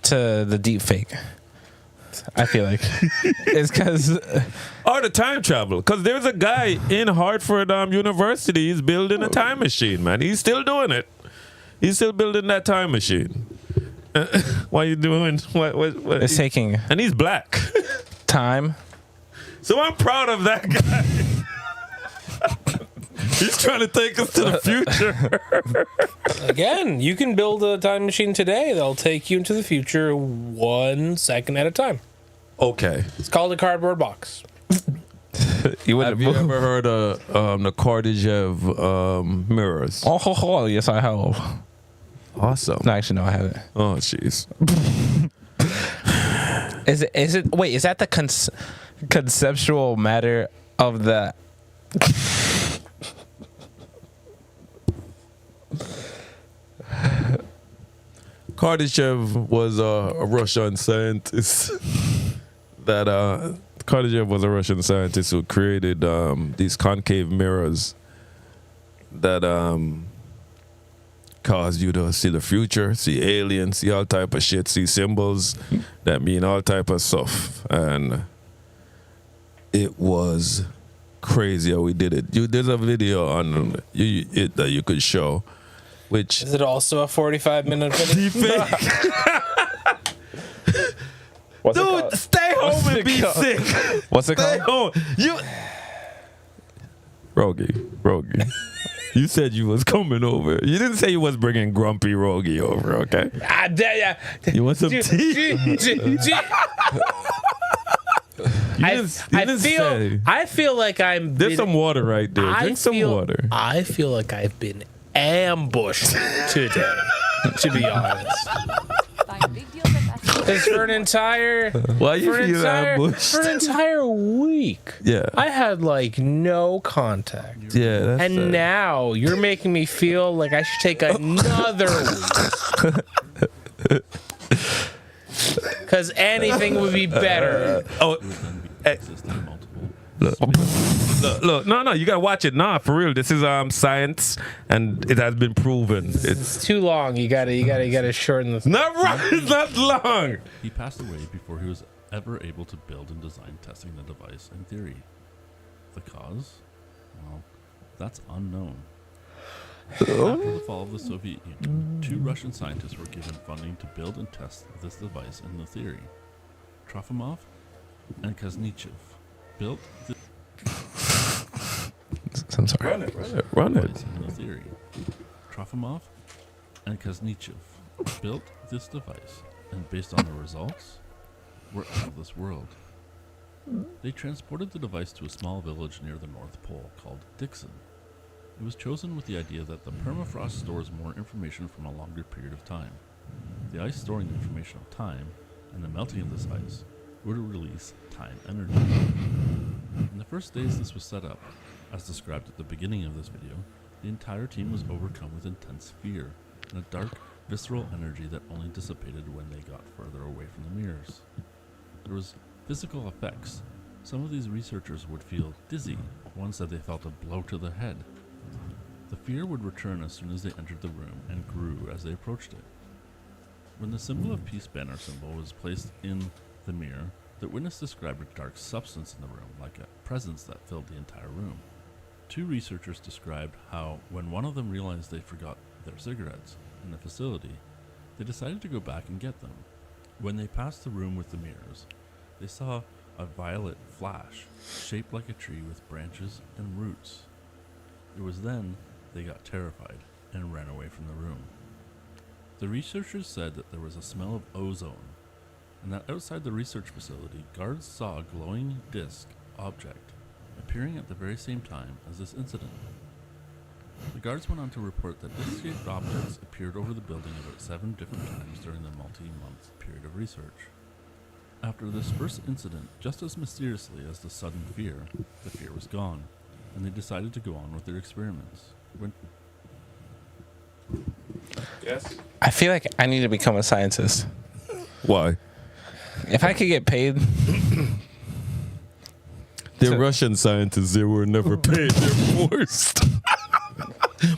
S3: to the deep fake. I feel like it's because
S1: or the time travel. Because there's a guy in Hartford University. He's building a time machine, man. He's still doing it. He's still building that time machine. What are you doing? What?
S3: it's taking
S1: And he's black.
S3: time.
S1: So I'm proud of that guy. He's trying to take us to the future.
S2: Again, you can build a time machine today that'll take you into the future 1 second at a time.
S1: Okay.
S2: It's called a cardboard box.
S1: Have you ever heard of the Kardashev mirrors?
S3: Oh, yes, I have.
S1: Awesome.
S3: No, actually, no, I haven't.
S1: Oh, jeez.
S3: Is it? Wait, is that the conceptual matter of the
S1: Kardashev was a Russian scientist that Kardashev was a Russian scientist who created these concave mirrors that cause you to see the future, see aliens, see all type of shit, see symbols that mean all type of stuff. And it was crazy how we did it. There's a video on it that you could show, which
S2: Is it also a 45-minute video?
S3: What's it
S1: dude,
S3: called?
S1: stay home
S3: What's
S1: and
S3: it
S1: be
S3: called?
S1: sick.
S3: What's it
S1: Stay
S3: called?
S1: home. Rogie. You said you was coming over. You didn't say you was bringing grumpy Rogie over, okay? You want some tea?
S2: I feel like I'm.
S1: There's some water right there. Drink some water.
S2: I feel like I've been ambushed today, to be honest. Because for an entire
S1: Why you feel ambushed?
S2: for an entire week,
S1: Yeah.
S2: I had like no contact.
S1: Yeah, that's
S2: And now you're making me feel like I should take another week. Because anything would be better.
S1: Look, no, you gotta watch it. Nah, for real. This is science, and it has been proven.
S2: It's too long. You gotta shorten the.
S1: Not right. It's not long.
S7: He passed away before he was ever able to build and design testing the device in theory. The cause? Well, that's unknown. After the fall of the Soviet Union, 2 Russian scientists were given funding to build and test this device in the theory. Trofimov and Kaznichev built the
S3: I'm sorry.
S1: Run it.
S7: device in the theory. Trofimov and Kaznichev built this device, and based on the results, were out of this world. They transported the device to a small village near the North Pole called Dixon. It was chosen with the idea that the permafrost stores more information from a longer period of time. The ice storing the information of time, and the melting of this ice would release time energy. In the first days this was set up, as described at the beginning of this video, the entire team was overcome with intense fear and a dark, visceral energy that only dissipated when they got further away from the mirrors. There was physical effects. Some of these researchers would feel dizzy. One said they felt a blow to the head. The fear would return as soon as they entered the room and grew as they approached it. When the symbol of peace banner symbol was placed in the mirror, the witness described a dark substance in the room, like a presence that filled the entire room. 2 researchers described how, when one of them realized they forgot their cigarettes in the facility, they decided to go back and get them. When they passed the room with the mirrors, they saw a violet flash, shaped like a tree with branches and roots. It was then they got terrified and ran away from the room. The researchers said that there was a smell of ozone, and that outside the research facility, guards saw a glowing disc object appearing at the very same time as this incident. The guards went on to report that disc-shaped objects appeared over the building about 7 different times during the multi-month period of research. After this first incident, just as mysteriously as the sudden fear, the fear was gone, and they decided to go on with their experiments.
S1: Yes.
S3: I feel like I need to become a scientist.
S1: Why?
S3: If I could get paid,
S1: They're Russian scientists. They were never paid. They're forced.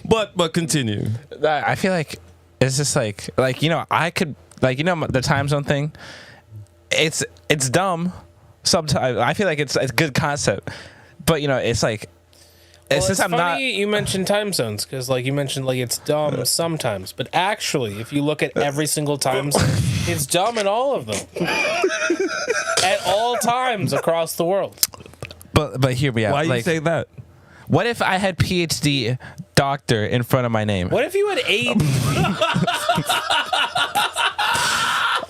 S1: But continue.
S3: I feel like it's just like I could the time zone thing. It's dumb. Sometimes I feel like it's a good concept, but it's like
S2: It's just I'm funny you mentioned time zones because, like, you mentioned like it's dumb sometimes, but actually, if you look at every single time zone, it's dumb in all of them at all times across the world.
S3: But hear me out.
S1: Why you say that?
S3: What if I had PhD doctor in front of my name?
S2: What if you had AIDS?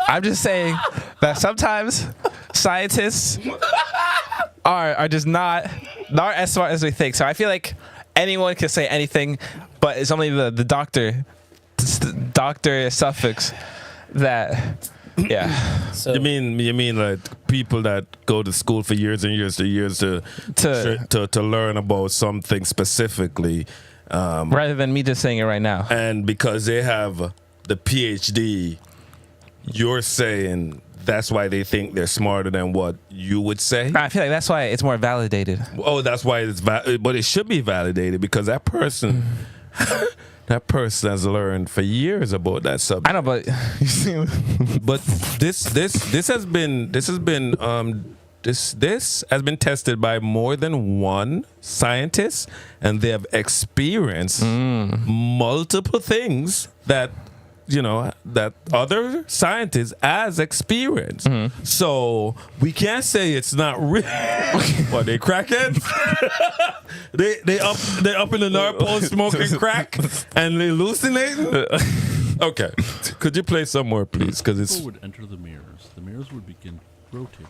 S3: I'm just saying that sometimes scientists are just not as smart as we think. So I feel like anyone can say anything, but it's only the doctor suffix that Yeah.
S2: So
S1: You mean like people that go to school for years and years to learn about something specifically,
S3: Rather than me just saying it right now.
S1: and because they have the PhD, you're saying that's why they think they're smarter than what you would say.
S3: I feel like that's why it's more validated.
S1: Oh, that's why it's but it should be validated because that person. That person has learned for years about that subject.
S3: I know, but
S1: But this has been tested by more than one scientist, and they have experienced multiple things that that other scientists has experienced. So we can't say it's not real. What, they crackheads? they up in the North Pole smoking crack and they hallucinating. Okay, could you play some more, please? Because it's
S7: People would enter the mirrors. The mirrors would begin rotating.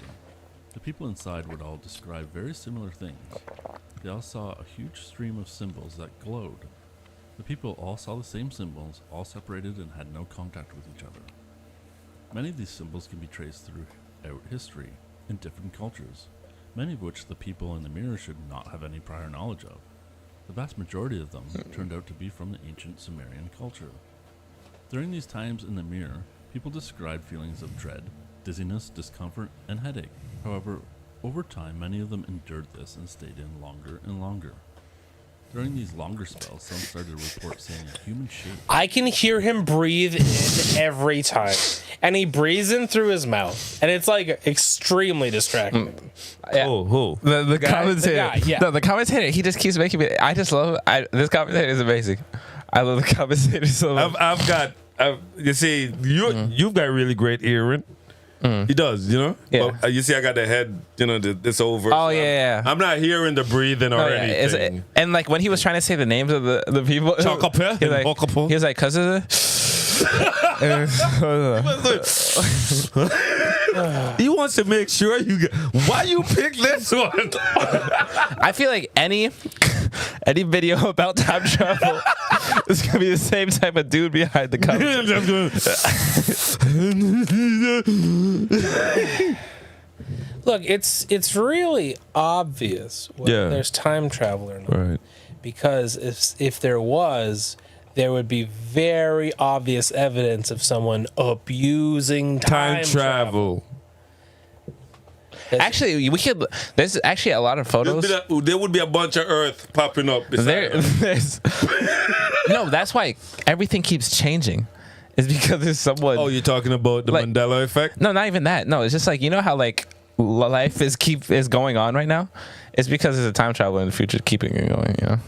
S7: The people inside would all describe very similar things. They all saw a huge stream of symbols that glowed. The people all saw the same symbols, all separated and had no contact with each other. Many of these symbols can be traced throughout history in different cultures, many of which the people in the mirror should not have any prior knowledge of. The vast majority of them turned out to be from the ancient Sumerian culture. During these times in the mirror, people described feelings of dread, dizziness, discomfort, and headache. However, over time, many of them endured this and stayed in longer and longer. During these longer spells, some started to report seeing a human shape.
S2: I can hear him breathe in every time, and he breathes in through his mouth, and it's like extremely distracting.
S3: yeah.
S1: who?
S3: The commentator.
S2: guy, yeah.
S3: No, the commentator. He just keeps making me. I just love. This commentator is amazing. I love the commentator so much.
S1: You see, you've got really great hearing. He does,
S3: Yeah.
S1: But, you see, I got the head, this over.
S3: Oh,
S1: so
S3: yeah.
S1: I'm not hearing the breathing or
S3: Oh, yeah.
S1: anything.
S3: And like when he was trying to say the names of the people, he was like, cause of
S1: He wants to make sure you get. Why you pick this one?
S3: I feel like any video about time travel is gonna be the same type of dude behind the camera.
S2: Look, it's really obvious whether
S1: Yeah.
S2: there's time travel or not.
S1: Right.
S2: Because if there was, there would be very obvious evidence of someone abusing time travel.
S3: Actually, we could. There's actually a lot of photos.
S1: There would be a bunch of Earth popping up.
S3: No, that's why everything keeps changing. It's because there's someone.
S1: Oh, you're talking about the Mandela effect?
S3: No, not even that. No, it's just like, you know how like life is going on right now. It's because there's a time travel in the future keeping it going.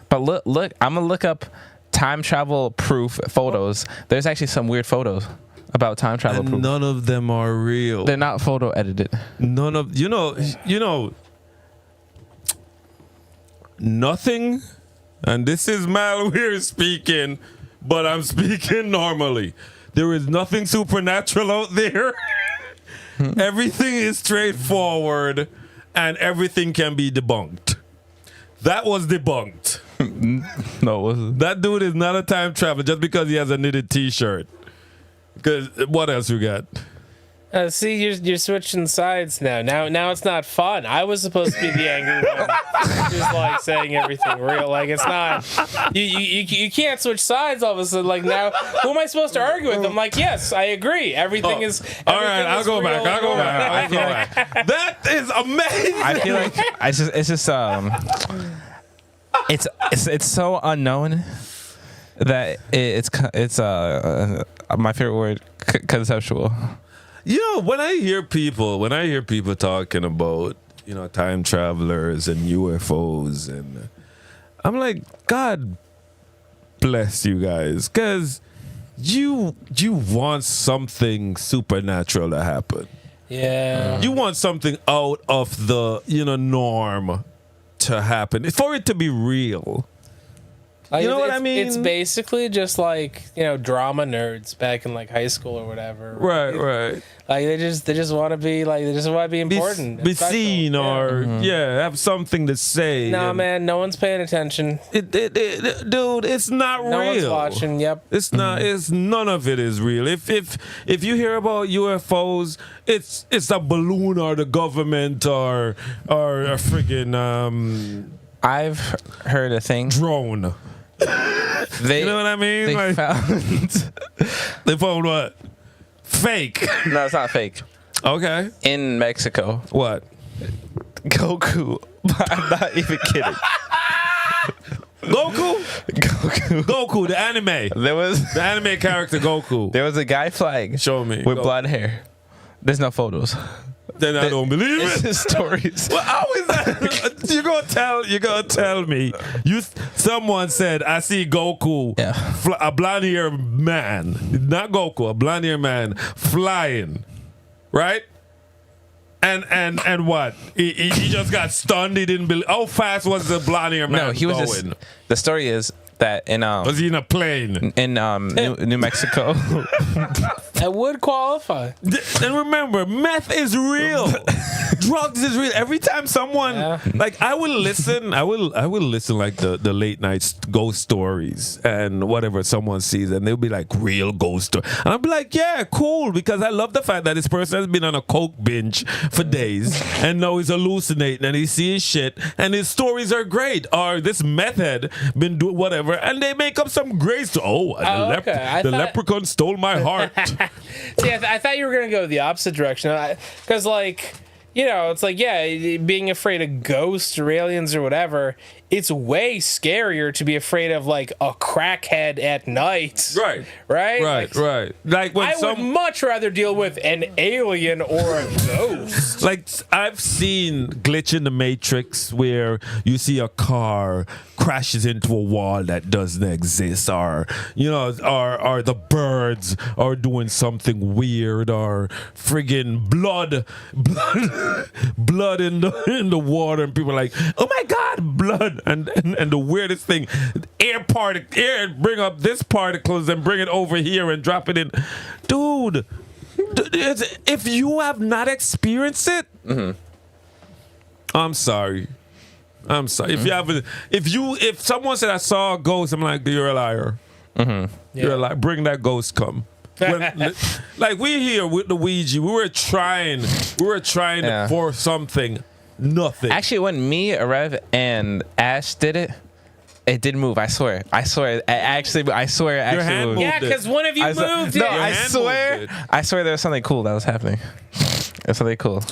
S3: But look, I'm gonna look up time travel proof photos. There's actually some weird photos about time travel proof.
S1: None of them are real.
S3: They're not photo edited.
S1: None of nothing. And this is Malware speaking, but I'm speaking normally. There is nothing supernatural out there. Everything is straightforward, and everything can be debunked. That was debunked.
S3: No, it wasn't.
S1: That dude is not a time traveler just because he has a knitted T-shirt. Because what else you got?
S2: See, you're switching sides now. Now it's not fun. I was supposed to be the angry one, just like saying everything real. Like it's not. You can't switch sides all of a sudden. Like now, who am I supposed to argue with? I'm like, yes, I agree. Everything is.
S1: All right, I'll go back.
S2: back.
S1: That is amazing.
S3: I feel like it's so unknown that it's my favorite word, conceptual.
S1: When I hear people talking about time travelers and UFOs, and I'm like, God bless you guys, because you want something supernatural to happen.
S2: Yeah.
S1: You want something out of the norm to happen for it to be real.
S2: Like,
S1: You know what I
S2: it's-
S1: mean?
S2: It's basically just like, drama nerds back in like high school or whatever.
S1: Right.
S2: Like they just want to be like they just want to be important,
S1: Be
S2: special.
S1: seen
S2: Yeah.
S1: or have something to say.
S2: No,
S1: And
S2: man, no one's paying attention.
S1: dude, it's not
S2: No
S1: real.
S2: one's watching. Yep.
S1: It's not. It's none of it is real. If you hear about UFOs, it's a balloon or the government or a friggin'
S3: I've heard a thing.
S1: drone.
S3: They,
S1: You know what I mean?
S3: They
S1: Like,
S3: found.
S1: they found what? Fake.
S3: No, it's not fake.
S1: Okay.
S3: In Mexico,
S1: What?
S3: Goku. I'm not even kidding.
S1: Goku? Goku, the anime. The anime character Goku.
S3: There was a guy flying.
S1: Show me.
S3: With
S1: Go.
S3: blonde hair. There's no photos.
S1: Then I don't believe
S3: It's
S1: it.
S3: his stories.
S1: Well, how is that? You're gonna tell me. Someone said I see Goku, a blonde hair man, not Goku, a blonde hair man flying, right? And what? He just got stunned. He didn't believe. How fast was the blonde hair man?
S3: No, he was
S1: going?
S3: just. The story is that in
S1: Was he in a plane?
S3: in New Mexico.
S2: That would qualify.
S1: And remember, meth is real. Drugs is real. Every time someone like I will listen like the late night ghost stories and whatever someone sees, and they'll be like real ghost story. And I'll be like, yeah, cool, because I love the fact that this person has been on a coke binge for days and now he's hallucinating and he's seeing shit and his stories are great. Or this meth head been doing whatever and they make up some great story.
S2: okay.
S1: The leprechaun stole my heart.
S2: See, I thought you were gonna go the opposite direction, because it's like, yeah, being afraid of ghosts or aliens or whatever, it's way scarier to be afraid of like a crackhead at night.
S1: Right.
S2: Right?
S1: Right. Like when
S2: I would much rather deal with an alien or a ghost.
S1: Like I've seen glitch in the Matrix where you see a car crashes into a wall that doesn't exist, or or the birds are doing something weird, or friggin' blood in the water, and people are like, oh my god, blood, and the weirdest thing, air bring up this particles and bring it over here and drop it in, dude. If you have not experienced it, I'm sorry. If you haven't, if someone said I saw a ghost, I'm like, you're a liar. You're a liar. Bring that ghost. Come. Like we here with the Ouija, we were trying to force something. Nothing.
S3: Actually, when me, Rev, and Ash did it, it didn't move. I swear. I swear. It actually
S1: hand
S3: moved.
S2: Yeah, because one of you moved
S3: No,
S2: it.
S3: I
S1: hand
S3: swear.
S1: moved it.
S3: I swear there was something cool that was happening. There's something cool.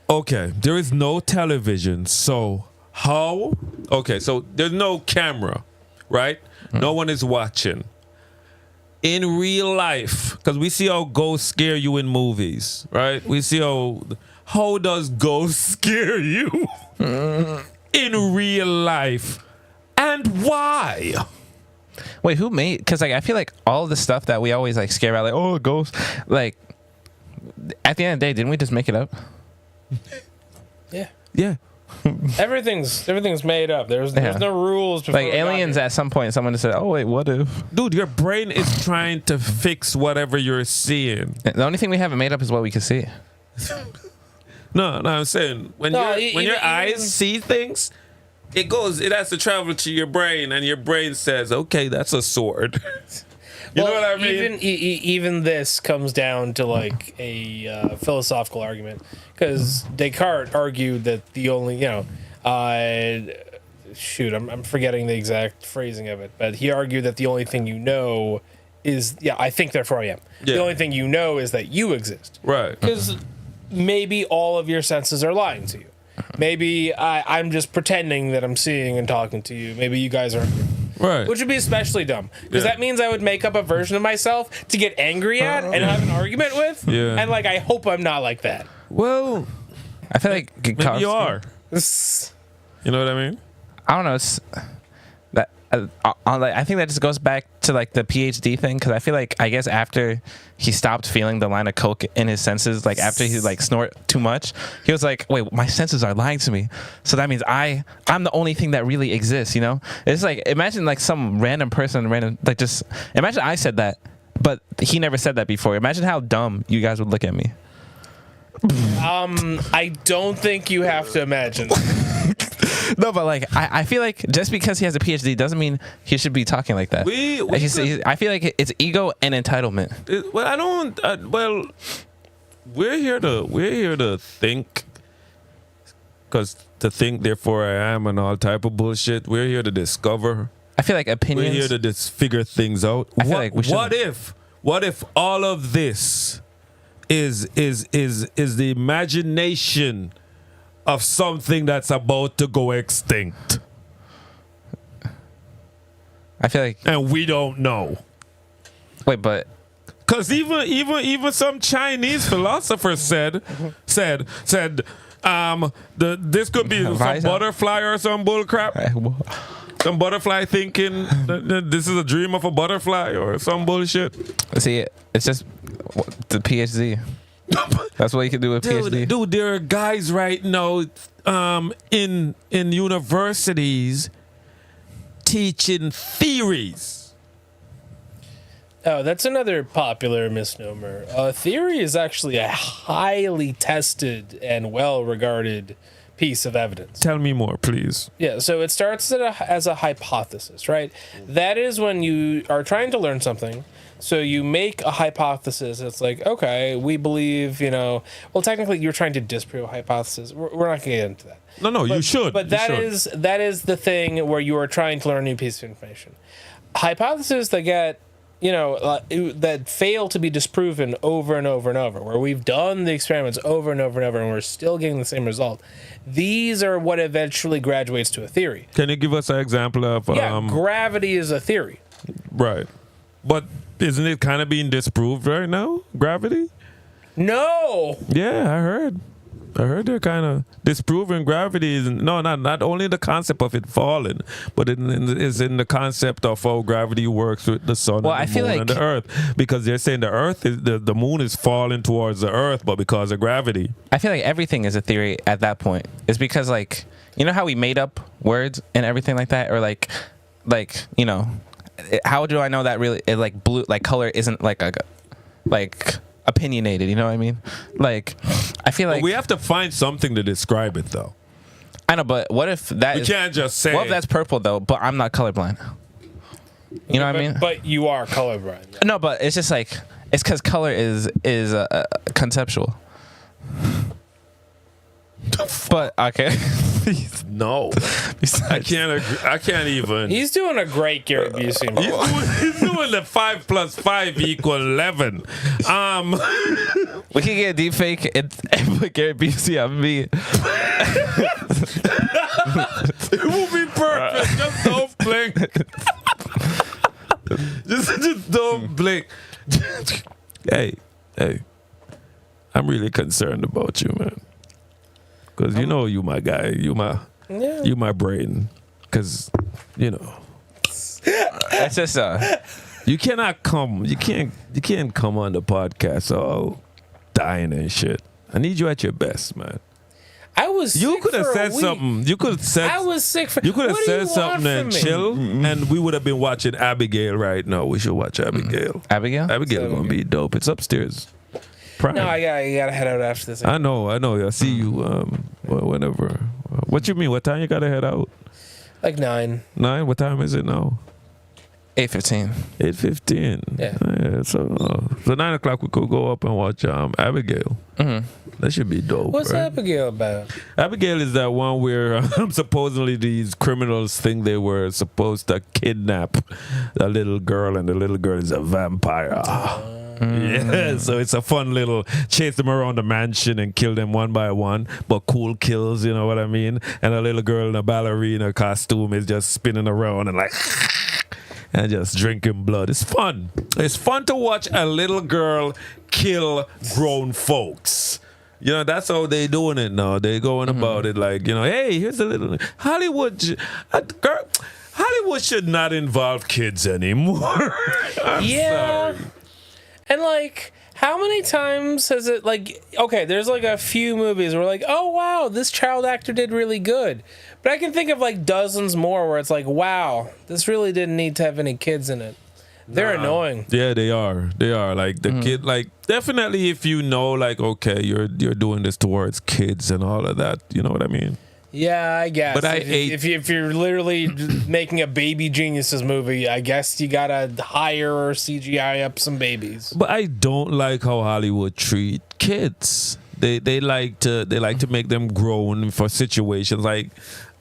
S1: Okay, there is no television, so how? Okay, so there's no camera, right? No one is watching. In real life, because we see how ghosts scare you in movies, right? We see how does ghosts scare you in real life, and why?
S3: Wait, who made? Because I feel like all the stuff that we always scare about, a ghost. Like at the end of the day, didn't we just make it up?
S2: Yeah. Everything's made up. There's no rules. Before
S3: Like aliens, at some point, someone just said, "Oh wait, what if?"
S1: Dude, your brain is trying to fix whatever you're seeing.
S3: The only thing we haven't made up is what we can see.
S1: No, I'm saying when your eyes see things, it has to travel to your brain, and your brain says, "Okay, that's a sword." You know what I mean?
S2: Even this comes down to like a philosophical argument, because Descartes argued that the only, I'm forgetting the exact phrasing of it, but he argued that the only thing you know is, I think therefore I am.
S1: Yeah.
S2: The only thing you know is that you exist.
S1: Right.
S2: Because maybe all of your senses are lying to you. Maybe I'm just pretending that I'm seeing and talking to you. Maybe you guys are.
S1: Right.
S2: Which would be especially dumb, because that means I would make up a version of myself to get angry at and have an argument with.
S1: Yeah.
S2: And I hope I'm not like that.
S1: Well,
S3: I feel like
S1: maybe you are. You know what I mean?
S3: I don't know. It's that I think that just goes back to like the PhD thing, because I feel like, I guess after he stopped feeling the line of coke in his senses, like after he like snort too much, he was like, wait, my senses are lying to me, so that means I'm the only thing that really exists, you know? It's like, imagine like some random person, like just imagine I said that, but he never said that before. Imagine how dumb you guys would look at me.
S2: I don't think you have to imagine.
S3: No, but like I feel like just because he has a PhD doesn't mean he should be talking like that. I feel like it's ego and entitlement.
S1: We're here to think, because to think, therefore I am, and all type of bullshit. We're here to discover.
S3: I feel like opinions.
S1: We're here to just figure things out.
S3: I feel like we should.
S1: What if all of this is the imagination of something that's about to go extinct?
S3: I feel like,
S1: and we don't know.
S3: Wait, but
S1: because even some Chinese philosopher said this could be some butterfly or some bull crap. Some butterfly thinking this is a dream of a butterfly or some bullshit.
S3: See, it's just the PhD. That's what you can do with PhD.
S1: Dude, there are guys right now in universities teaching theories.
S2: Oh, that's another popular misnomer. Theory is actually a highly tested and well-regarded piece of evidence.
S1: Tell me more, please.
S2: Yeah, so it starts as a hypothesis, right? That is when you are trying to learn something. So you make a hypothesis. It's like, okay, we believe, well, technically you're trying to disprove a hypothesis. We're not going to get into that.
S1: No, you should.
S2: But that is the thing where you are trying to learn a new piece of information. Hypotheses that get, that fail to be disproven over and over and over, where we've done the experiments over and over and over and we're still getting the same result. These are what eventually graduates to a theory.
S1: Can you give us an example of...
S2: gravity is a theory.
S1: Right. But isn't it kind of being disproved right now? Gravity?
S2: No.
S1: Yeah, I heard they're kind of disproving gravity. Not only the concept of it falling, but it's in the concept of how gravity works with the sun and the moon and the earth. Because they're saying the earth is the moon is falling towards the earth, but because of gravity.
S3: I feel like everything is a theory at that point. It's because how we made up words and everything like that, or how do I know that really blue color isn't opinionated, you know what I mean? I feel like
S1: we have to find something to describe it though.
S3: I know, but what if that
S1: we can't just say
S3: what if that's purple though, but I'm not colorblind? You know what I mean?
S2: But you are colorblind.
S3: No, but it's just it's because color is conceptual. But okay.
S1: No, I can't even.
S2: He's doing a great Gary Busey.
S1: He's doing the 5 + 5 = 11.
S3: We can get a deep fake and put Gary Busey on me.
S1: It will be perfect. Just don't blink. just don't blink. Hey, I'm really concerned about you, man. Because you my guy, you my brain. Because
S3: that's just
S1: you can't come on the podcast all dying and shit. I need you at your best, man.
S2: I was.
S1: You could have said something. You could have said.
S2: I was sick for.
S1: You could have said
S2: want
S1: something and chill, and we would have been watching Abigail right now. We should watch Abigail.
S3: Abigail
S1: gonna be dope. It's upstairs. Prime.
S2: No, I gotta head out after this.
S1: I know. I see you whenever. What you mean? What time you gotta head out?
S2: Like 9.
S1: 9? What time is it now?
S3: 8:15.
S1: 8:15.
S2: Yeah.
S1: So 9 o'clock we could go up and watch Abigail.
S3: Mm-hmm.
S1: That should be dope.
S2: What's
S1: right?
S2: Abigail about?
S1: Abigail is that one where supposedly these criminals think they were supposed to kidnap a little girl, and the little girl is a vampire. Yeah, so it's a fun little chase them around the mansion and kill them one by one, but cool kills, you know what I mean? And a little girl in a ballerina costume is just spinning around and and just drinking blood. It's fun. It's fun to watch a little girl kill grown folks. That's how they doing it They're going about it hey, here's a little Hollywood Hollywood should not involve kids anymore. I'm
S2: Yeah.
S1: sorry.
S2: And like, how many times has it like? Okay, there's like a few movies where like, oh wow, this child actor did really good. But I can think of like dozens more where it's like, wow, this really didn't need to have any kids in it. They're annoying.
S1: Yeah, they are. They are. Like the kid, like definitely if you know, like, okay, you're doing this towards kids and all of that. You know what I mean?
S2: Yeah, I guess.
S1: But
S2: if you're literally making a Baby Geniuses movie, I guess you gotta hire or CGI up some babies.
S1: But I don't like how Hollywood treat kids. They like to make them grown for situations. Like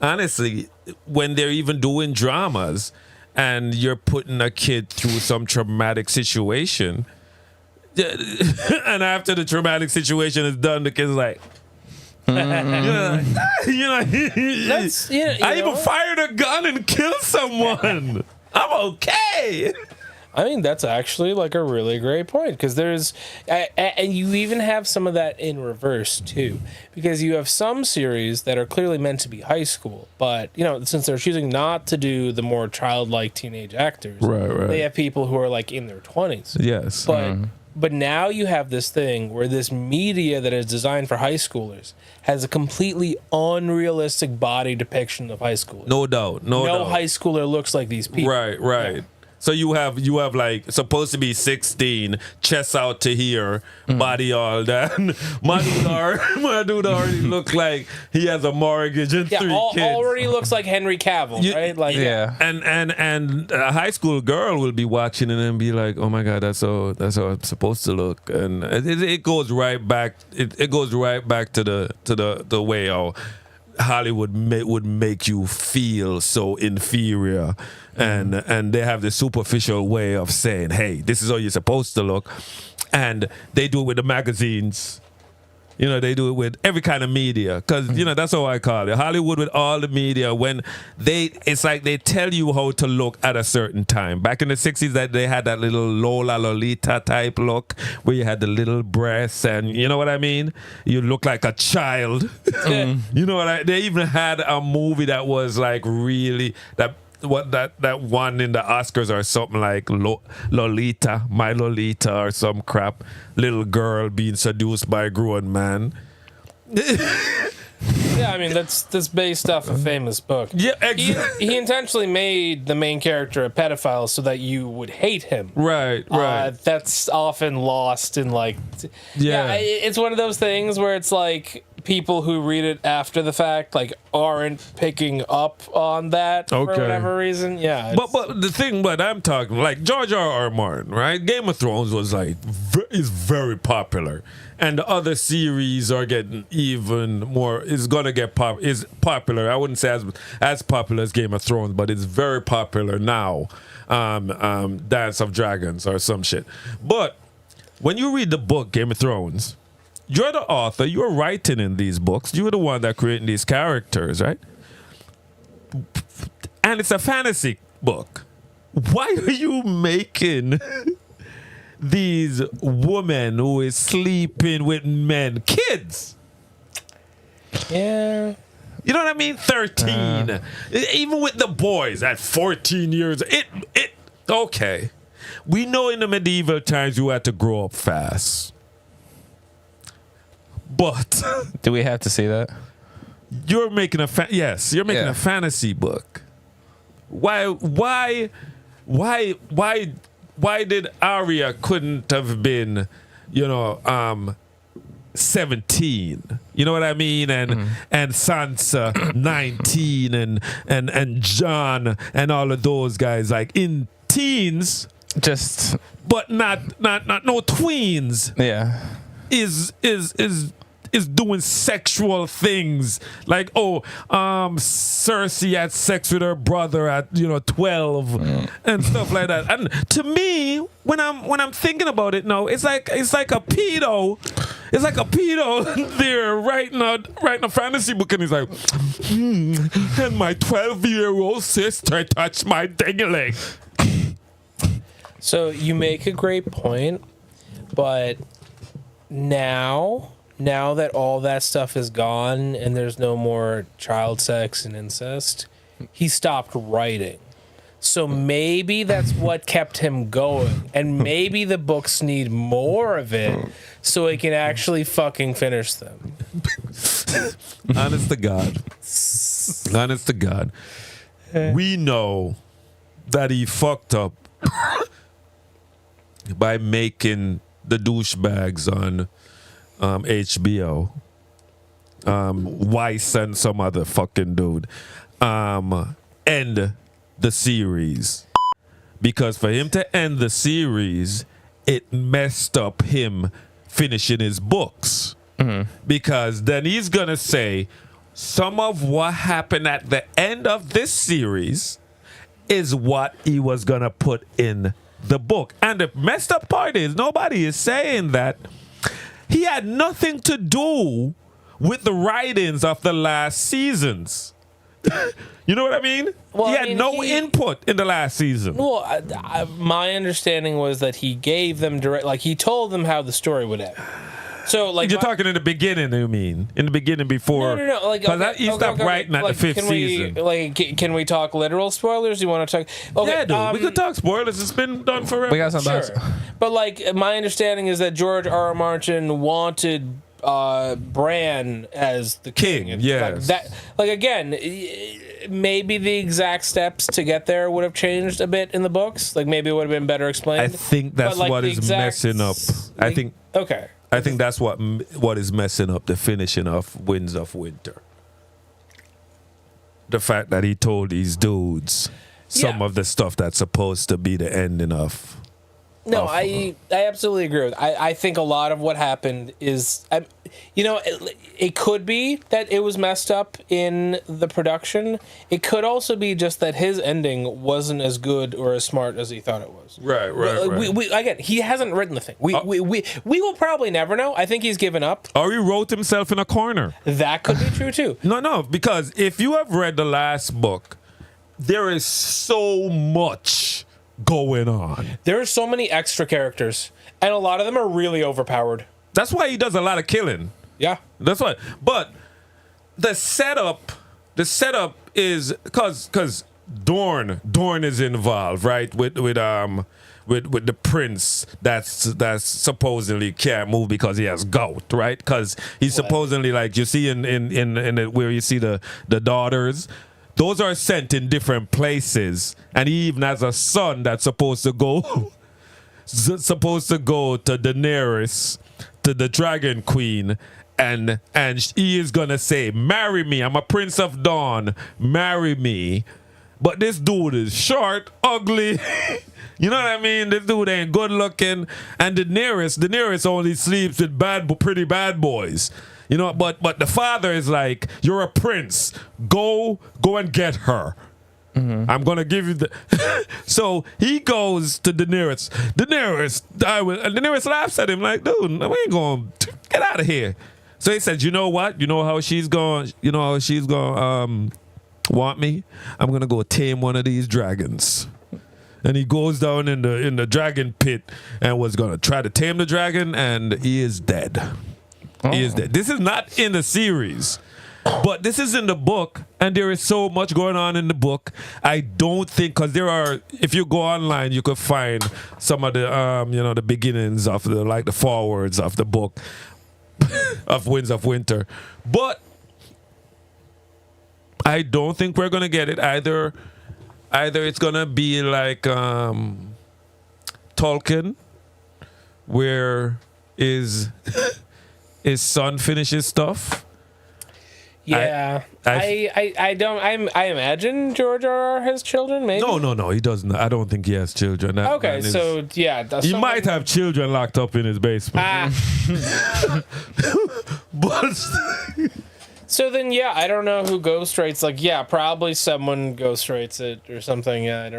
S1: honestly, when they're even doing dramas and you're putting a kid through some traumatic situation, and after the traumatic situation is done, the kid's like,
S2: That's, you
S1: I even
S2: know,
S1: fired a gun and killed someone. I'm okay.
S2: I mean, that's actually like a really great point because there's, and you even have some of that in reverse too, because you have some series that are clearly meant to be high school, but you know, since they're choosing not to do the more childlike teenage actors,
S1: Right.
S2: they have people who are like in their 20s.
S1: Yes.
S2: But now you have this thing where this media that is designed for high schoolers has a completely unrealistic body depiction of high schoolers.
S1: No doubt. No doubt.
S2: high schooler looks like these people.
S1: Right.
S2: Yeah.
S1: So you have like supposed to be 16, chest out to here, body all that. My dude already look like he has a mortgage and 3 kids.
S2: Already looks like Henry Cavill, right? Like,
S3: Yeah.
S1: And a high school girl will be watching it and be like, "Oh my God, that's how I'm supposed to look." And it goes right back. It goes right back to the way how Hollywood would make you feel so inferior, and they have the superficial way of saying, "Hey, this is how you're supposed to look," and they do it with the magazines. You know, they do it with every kind of media because, you know, that's how I call it. Hollywood with all the media, when it's like they tell you how to look at a certain time. Back in the 60s, that they had that little Lola Lolita type look where you had the little breasts and, you know what I mean? You look like a child. You know they even had a movie that was like really, that one in the Oscars or something like Lolita, My Lolita or some crap, little girl being seduced by a grown man.
S2: Yeah, I mean that's based off a famous book.
S1: Yeah,
S2: he intentionally made the main character a pedophile so that you would hate him.
S1: Right.
S2: That's often lost in like, it's one of those things where it's like people who read it after the fact like aren't picking up on that for whatever reason. Yeah,
S1: but the thing, but I'm talking like George R. Martin, right? Game of Thrones was like is very popular, and the other series are getting even more. Is gonna get popular. I wouldn't say as popular as Game of Thrones, but it's very popular now. Dance of Dragons or some shit. But when you read the book Game of Thrones, you're the author. You're writing in these books. You're the one that creating these characters, right? And it's a fantasy book. Why are you making these women who is sleeping with men kids?
S2: yeah.
S1: You know what I mean? 13. Even with the boys at 14 years. Okay. We know in the medieval times you had to grow up fast. But
S3: Do we have to see that?
S1: you're making a fantasy book. Why did Arya couldn't have been, 17? You know what I mean? And Sansa 19 and Jon and all of those guys like in teens,
S3: Just
S1: but not no tweens.
S3: yeah.
S1: Is doing sexual things like Cersei had sex with her brother at 12 and stuff like that. And to me, when I'm thinking about it now, it's like a pedo. It's like a pedo there writing a fantasy book, and he's like, and my 12-year-old sister touched my ding-a-ling.
S2: So you make a great point, but now that all that stuff is gone and there's no more child sex and incest, he stopped writing. So maybe that's what kept him going. And maybe the books need more of it so he can actually fucking finish them.
S1: Honest to God. Honest to God. We know that he fucked up by making the douchebags on HBO. Weiss and some other fucking dude. End the series. Because for him to end the series, it messed up him finishing his books. Because then he's gonna say some of what happened at the end of this series is what he was gonna put in the book. And the messed up part is nobody is saying that he had nothing to do with the writings of the last seasons. You know what I mean?
S2: Well,
S1: he
S2: I
S1: had
S2: mean,
S1: no input in the last season.
S2: Well, my understanding was that he gave them direct, like he told them how the story would end. So, like,
S1: You're talking in the beginning, you mean? In the beginning before?
S2: No. Like,
S1: he stopped writing at
S2: like,
S1: the fifth season.
S2: Can we talk literal spoilers? You want to talk? Okay,
S1: Yeah, dude. We could talk spoilers. It's been done forever.
S3: We got some
S2: Sure. But, like, my understanding is that George R. R. Martin wanted Bran as the king. And,
S1: yes.
S2: Like, that, like, again, maybe the exact steps to get there would have changed a bit in the books. Like, maybe it would have been better explained.
S1: I think that's
S2: But, like,
S1: what
S2: the
S1: is
S2: exact-
S1: messing up.
S2: Okay.
S1: I think that's what is messing up the finishing of Winds of Winter. The fact that he told these dudes some of the stuff that's supposed to be the ending of.
S2: No, I absolutely agree with. I think a lot of what happened is, it could be that it was messed up in the production. It could also be just that his ending wasn't as good or as smart as he thought it was.
S1: Right.
S2: Again, he hasn't written the thing. We will probably never know. I think he's given up.
S1: Or he wrote himself in a corner.
S2: That could be true too.
S1: No, because if you have read the last book, there is so much going on.
S2: There are so many extra characters, and a lot of them are really overpowered.
S1: That's why he does a lot of killing.
S2: Yeah.
S1: That's why. But the setup is because Dorne is involved, right? With the prince that's supposedly can't move because he has gout, right? Because he's supposedly, like you see in where you see the daughters. Those are sent in different places, and he even has a son that's supposed to go to Daenerys, to the Dragon Queen, and he is gonna say, "Marry me. I'm a Prince of Dawn. Marry me." But this dude is short, ugly. You know what I mean? This dude ain't good looking, and Daenerys only sleeps with pretty bad boys. You know, but the father is like, "You're a prince. Go and get her. I'm gonna give you the." So he goes to Daenerys. Daenerys laughs at him like, "Dude, we ain't going. Get out of here." So he says, "You know what? You know how she's going. You know how she's going. Want me? I'm gonna go tame one of these dragons." And he goes down in the dragon pit and was gonna try to tame the dragon, and he is dead. He is dead. This is not in the series, but this is in the book, and there is so much going on in the book. I don't think, because there are, if you go online, you could find some of the the beginnings of the forewords of the book of Winds of Winter, but I don't think we're gonna get it either. Either it's gonna be like Tolkien, where his son finishes stuff.
S2: Yeah, I don't. I imagine George R.R. has children. Maybe.
S1: No, he doesn't. I don't think he has children.
S2: Okay, so yeah,
S1: he might have children locked up in his basement. But
S2: so then, yeah, I don't know who ghostwrites. Like, yeah, probably someone ghostwrites it or something. Yeah, I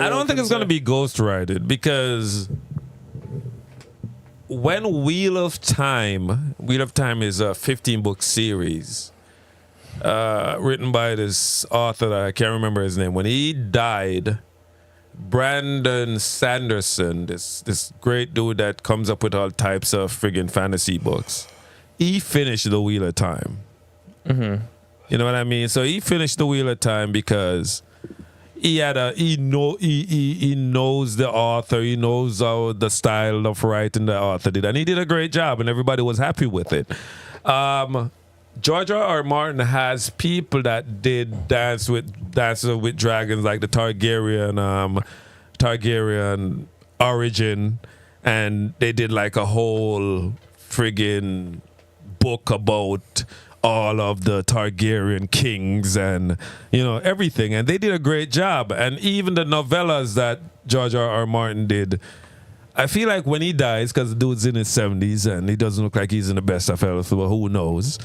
S2: don't
S1: think it's gonna be ghostwrited, because when Wheel of Time is a 15-book series written by this author that I can't remember his name. When he died, Brandon Sanderson, this great dude that comes up with all types of friggin' fantasy books, he finished the Wheel of Time. You know what I mean? So he finished the Wheel of Time because he knows the author, he knows how the style of writing the author did, and he did a great job, and everybody was happy with it. George R. Martin has people that did Dances with Dragons, like the Targaryen origin, and they did like a whole friggin' book about all of the Targaryen kings and everything, and they did a great job. And even the novellas that George R. Martin did, I feel like when he dies, because the dude's in his 70s and he doesn't look like he's in the best of health, but who knows?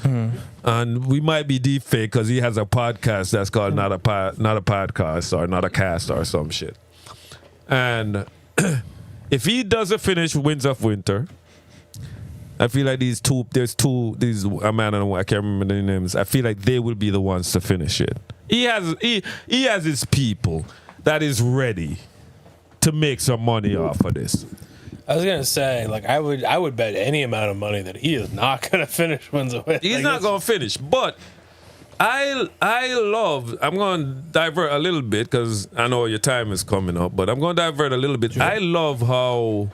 S1: And we might be deep fake because he has a podcast that's called not a podcast or not a cast or some shit. And if he doesn't finish Winds of Winter, I feel like these a man and I can't remember their names. I feel like they will be the ones to finish it. He has his people that is ready to make some money off of this.
S2: I was gonna say, like, I would bet any amount of money that he is not gonna finish Winds of Winter.
S1: He's not gonna finish, but I'm gonna divert a little bit because I know your time is coming up, but I'm gonna divert a little bit. Sure. I love how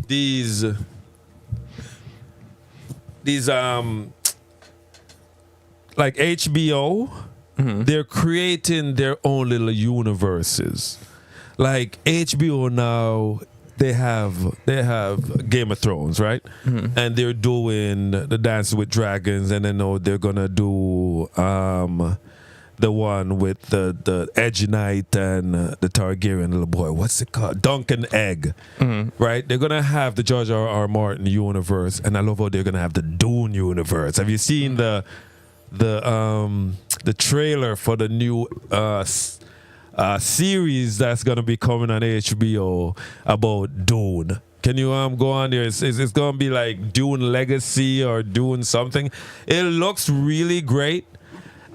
S1: these like HBO, they're creating their own little universes. Like HBO now, they have Game of Thrones, right? And they're doing the Dance with Dragons, and then they're gonna do the one with the Edge Knight and the Targaryen little boy. What's it called? Dunk and Egg. Right? They're gonna have the George R. Martin universe, and I love how they're gonna have the Dune universe. Have you seen the trailer for the new series that's gonna be coming on HBO about Dune? Can you go on there? It's gonna be like Dune Legacy or Dune something. It looks really great,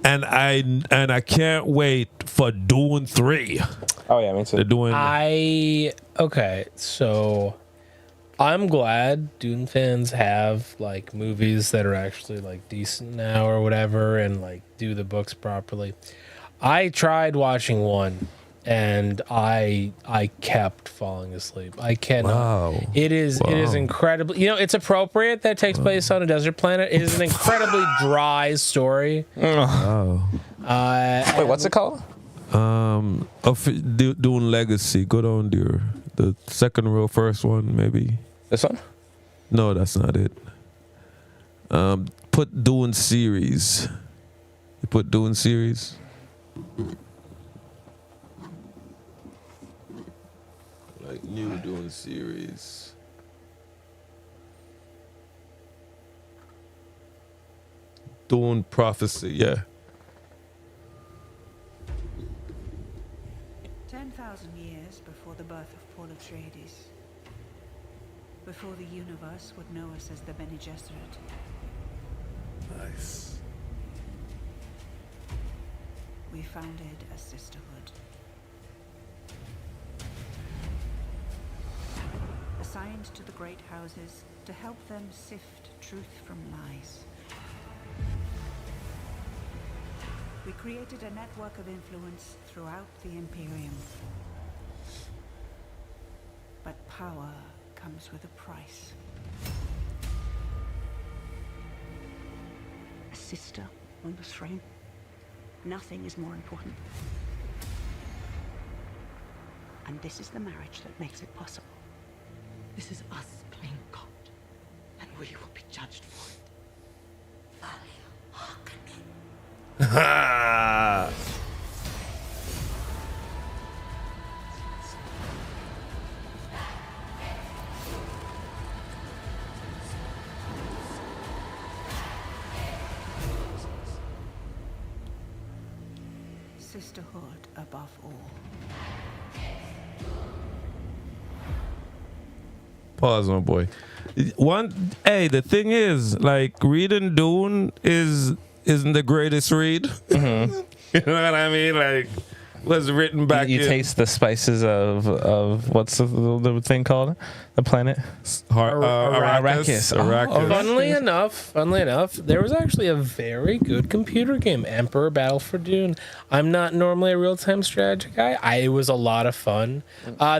S1: and I can't wait for Dune 3.
S3: Oh yeah, me too.
S1: They're doing.
S2: Okay, so I'm glad Dune fans have like movies that are actually like decent now or whatever, and like do the books properly. I tried watching one, and I kept falling asleep. I cannot. Wow. It is incredibly. It's appropriate that it takes place on a desert planet. It is an incredibly dry story.
S1: Wow.
S3: Wait, what's it called?
S1: Dune Legacy. Go down there. The second row, first one, maybe.
S3: This one?
S1: No, that's not it. Put Dune series. You put Dune series. Like new Dune series. Dune Prophecy, yeah.
S10: 10,000 years before the birth of Paul Atreides, before the universe would know us as the Bene Gesserit.
S1: Nice.
S10: We founded a sisterhood. Assigned to the great houses to help them sift truth from lies. We created a network of influence throughout the Imperium. But power comes with a price. A sister on the throne. Nothing is more important. And this is the marriage that makes it possible.
S11: This is us playing God, and we will be judged for it.
S10: Sisterhood above all.
S1: Pause, my boy. The thing is, like, reading Dune isn't the greatest read. You know what I mean? Like, was written back.
S3: You taste the spices of what's the thing called? The planet?
S1: Arrakis.
S2: Funnily enough, there was actually a very good computer game, Emperor Battle for Dune. I'm not normally a real-time strategy guy. It was a lot of fun.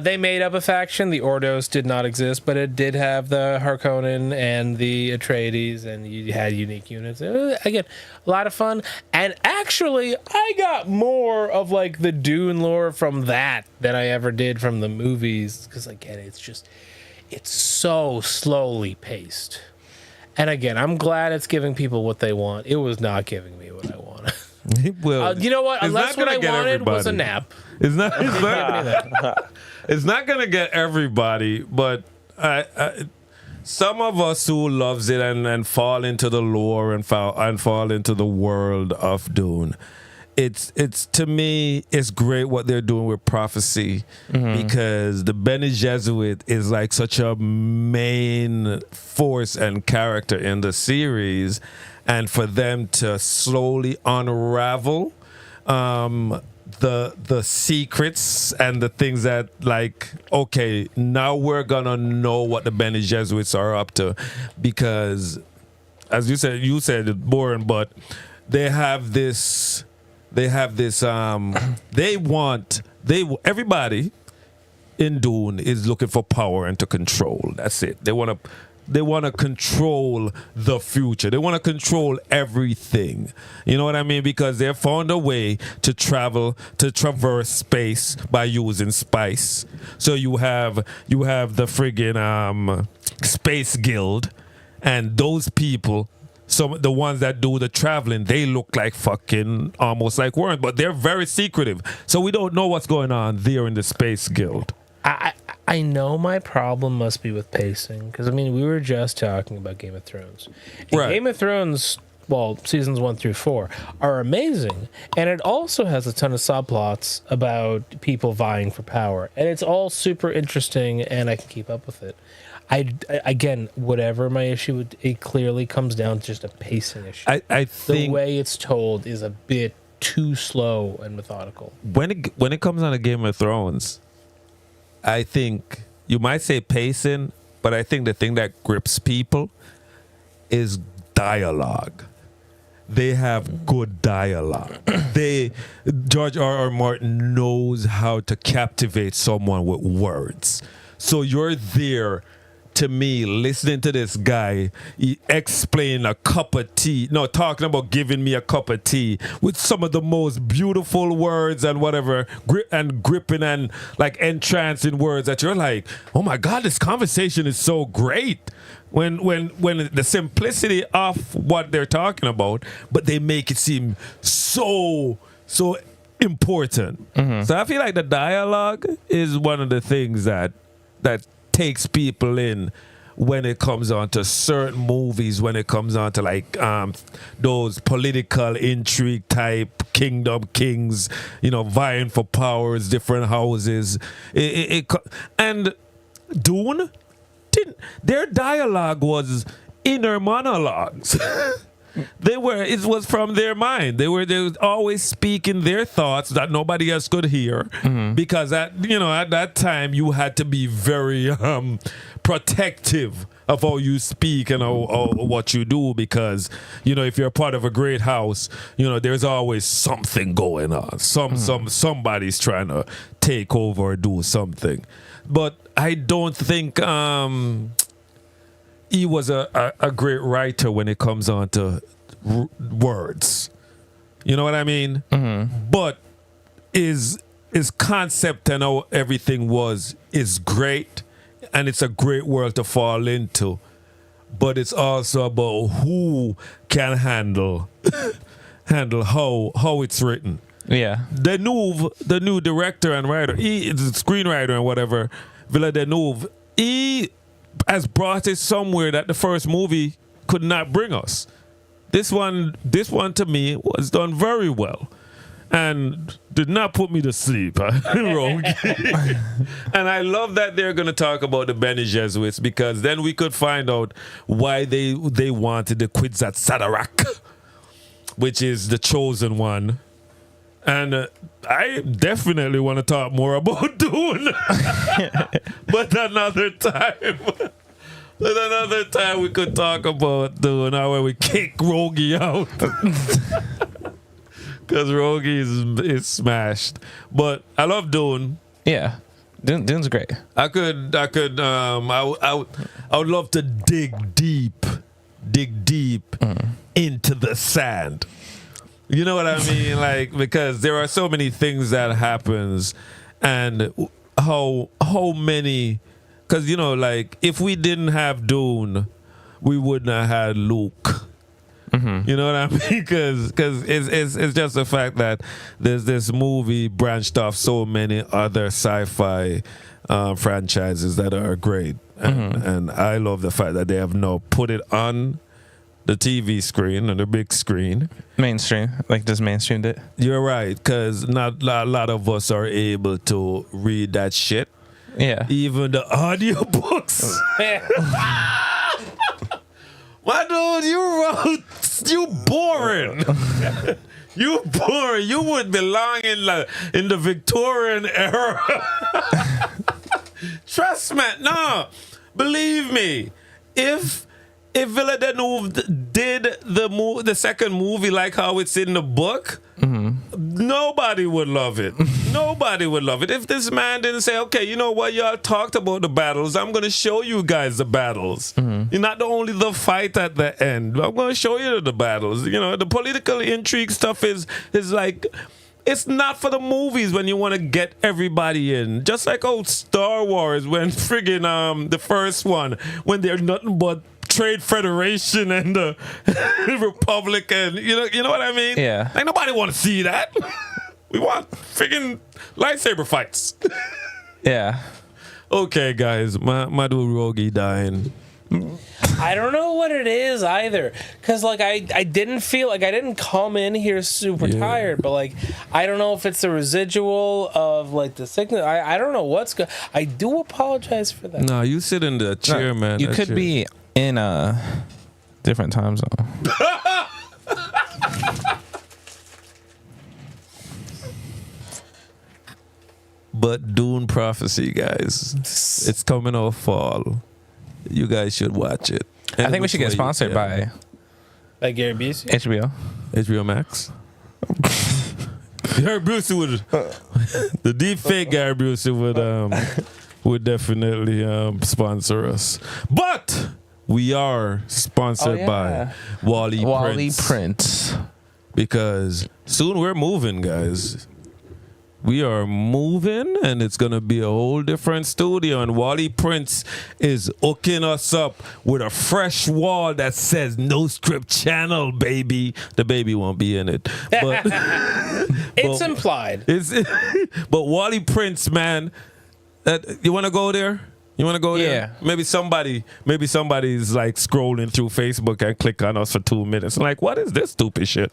S2: They made up a faction. The Ordos did not exist, but it did have the Harkonnen and the Atreides, and you had unique units. Again, a lot of fun. And actually, I got more of like the Dune lore from that than I ever did from the movies, because again, it's so slowly paced. And again, I'm glad it's giving people what they want. It was not giving me what I wanted.
S1: Well,
S2: you know what? Unless what I wanted was a nap.
S1: It's not going to get everybody, but some of us who loves it and fall into the lore and fall into the world of Dune, it's to me, it's great what they're doing with prophecy, because the Bene Gesserit is like such a main force and character in the series, and for them to slowly unravel the secrets and the things that, like, okay, now we're gonna know what the Bene Gesserits are up to, because as you said it's boring, but they have this everybody in Dune is looking for power and to control. That's it. They want to control the future. They want to control everything. You know what I mean? Because they found a way to traverse space by using spice. So you have the friggin' Space Guild, and those people, the ones that do the traveling, they look like fucking almost like worms, but they're very secretive. So we don't know what's going on there in the Space Guild.
S2: I know my problem must be with pacing, because I mean, we were just talking about Game of Thrones. And
S1: Right.
S2: Game of Thrones, well, seasons 1 through 4 are amazing, and it also has a ton of subplots about people vying for power, and it's all super interesting, and I can keep up with it. Again, whatever my issue with it, clearly comes down to just a pacing issue.
S1: I think
S2: the way it's told is a bit too slow and methodical.
S1: when it comes on to Game of Thrones, I think you might say pacing, but I think the thing that grips people is dialogue. They have good dialogue. George R.R. Martin knows how to captivate someone with words. So you're there, to me, listening to this guy explain a cup of tea, talking about giving me a cup of tea with some of the most beautiful words and whatever, gripping and like entrancing words that you're like, oh my God, this conversation is so great. When the simplicity of what they're talking about, but they make it seem so important. So I feel like the dialogue is one of the things that takes people in when it comes on to certain movies, when it comes on to like those political intrigue type kingdom kings, vying for powers, different houses. And Dune, their dialogue was inner monologues. It was from their mind. They were always speaking their thoughts that nobody else could hear, because at that time you had to be very protective of how you speak and what you do, because if you're part of a great house, there's always something going on. Somebody's trying to take over or do something. But I don't think he was a great writer when it comes on to words. You know what I mean? But his concept and how everything is great, and it's a great world to fall into. But it's also about who can handle how it's written.
S3: Yeah.
S1: The new director and writer, he is a screenwriter and whatever, Villeneuve, he has brought us somewhere that the first movie could not bring us. This one to me was done very well and did not put me to sleep. Wrong. And I love that they're going to talk about the Bene Gesserits, because then we could find out why they wanted the Kwisatz Haderach, which is the chosen one, And I definitely want to talk more about Dune. But another time. But another time we could talk about Dune, how when we kick Rogie out. Because Rogie is smashed. But I love Dune.
S3: Yeah. Dune's great.
S1: I would love to dig deep into the sand. You know what I mean? Like, because there are so many things that happens, and how many, because, you know, like, if we didn't have Dune, we wouldn't have had Luke. You know what I mean? Because it's just the fact that there's this movie branched off so many other sci-fi franchises that are great. And I love the fact that they have now put it on the TV screen, on the big screen.
S3: Mainstream. Like, just mainstreamed it.
S1: You're right, because not a lot of us are able to read that shit.
S3: Yeah.
S1: Even the audiobooks. My dude, you boring. You boring. You would belong in the Victorian era. Trust me. No. Believe me. If Villeneuve did the second movie like how it's in the book, nobody would love it. Nobody would love it. If this man didn't say, okay, you know what, y'all talked about the battles, I'm going to show you guys the battles. You're not only the fight at the end. I'm going to show you the battles. You know, the political intrigue stuff is like, it's not for the movies when you want to get everybody in. Just like Star Wars, when friggin' the first one, when they're nothing but Trade Federation and the Republic, and you know what I mean?
S3: Yeah.
S1: Like, nobody want to see that. We want friggin' lightsaber fights.
S3: Yeah.
S1: Okay, guys, my dude Rogie dying.
S2: I don't know what it is either, because like I didn't feel like I didn't come in here super tired, but like I don't know if it's the residual of like the sickness. I don't know what's good. I do apologize for that.
S1: No, you sit in the chair, man.
S3: You
S1: That
S3: could
S1: chair.
S3: be in a different time zone.
S1: But Dune Prophecy, guys, it's coming off fall. You guys should watch it.
S3: I think we should get sponsored by
S2: Gary Busey.
S3: HBO
S1: Max. Gary Busey would, the deep fake Gary Busey would definitely sponsor us. But we are sponsored by Wally
S3: Prince.
S1: Because soon we're moving, guys. We are moving, and it's going to be a whole different studio. And Wally Prince is hooking us up with a fresh wall that says Noscript channel, baby. The baby won't be in it. But
S2: It's implied.
S1: But Wally Prince, man, you want to go there? You want to go there?
S3: Yeah.
S1: Maybe somebody's like scrolling through Facebook and click on us for 2 minutes. Like, what is this stupid shit?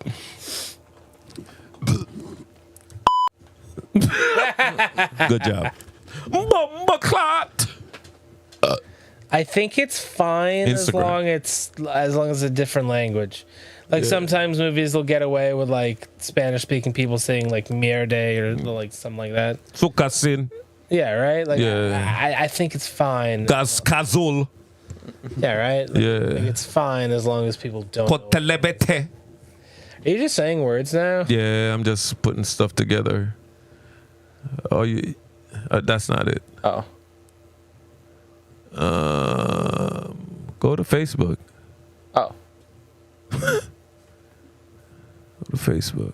S1: Good job.
S2: I think it's fine as long as it's a different language. Like sometimes movies will get away with like Spanish speaking people saying like mierde or like something like that.
S1: Sucasin.
S2: Yeah, right. Like
S1: Yeah.
S2: I think it's fine.
S1: Cazul.
S2: Yeah, right. Like,
S1: Yeah.
S2: like, it's fine as long as people don't.
S1: Potelebete.
S2: Are you just saying words now?
S1: Yeah, I'm just putting stuff together. Oh, that's not it.
S3: Oh.
S1: Go to Facebook.
S3: Oh.
S1: Go to Facebook.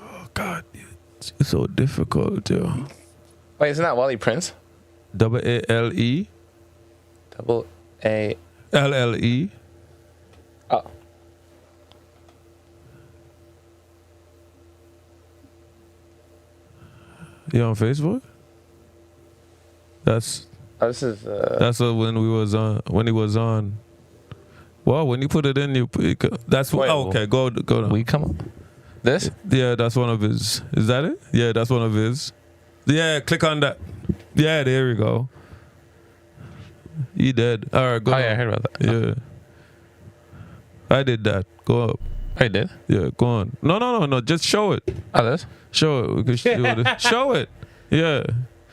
S1: Oh God, it's so difficult, yo.
S3: Wait, isn't that Wally Prince?
S1: WALE
S3: Double A.
S1: LLE.
S3: Oh.
S1: You on Facebook? That's
S3: This is.
S1: that's when we was on. When he was on. Well, when you put it in, that's what.
S3: Wait,
S1: Oh, okay, go down.
S3: We come on. This?
S1: Yeah, that's one of his. Is that it? Yeah, that's one of his. Yeah, click on that. Yeah, there we go. He dead. All right, go.
S3: Oh, yeah, I heard about that.
S1: Yeah. I did that. Go up.
S3: I did.
S1: Yeah, go on. No. Just show it.
S3: Oh, this?
S1: Show it. We can show it. Show it. Yeah.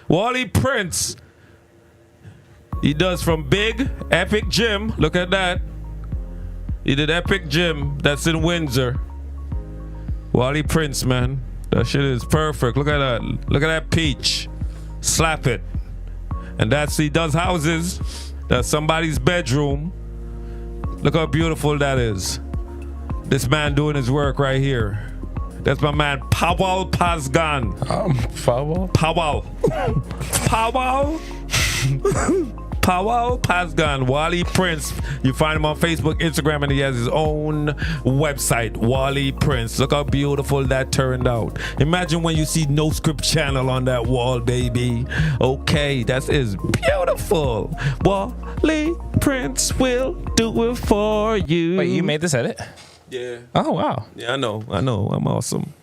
S1: Wally Prince. He does from Big Epic Gym. Look at that. He did Epic Gym. That's in Windsor. Wally Prince, man. That shit is perfect. Look at that. Look at that peach. Slap it. And he does houses. That's somebody's bedroom. Look how beautiful that is. This man doing his work right here. That's my man Powell Pasgan.
S3: Powell?
S1: Powell. Powell. Powell Pasgan. Wally Prince. You find him on Facebook, Instagram, and he has his own website, Wally Prince. Look how beautiful that turned out. Imagine when you see Noscript channel on that wall, baby. Okay, that is beautiful. Wally Prince will do it for you.
S3: Wait, you made this edit?
S1: Yeah.
S3: Oh, wow.
S1: Yeah, I know. I'm awesome.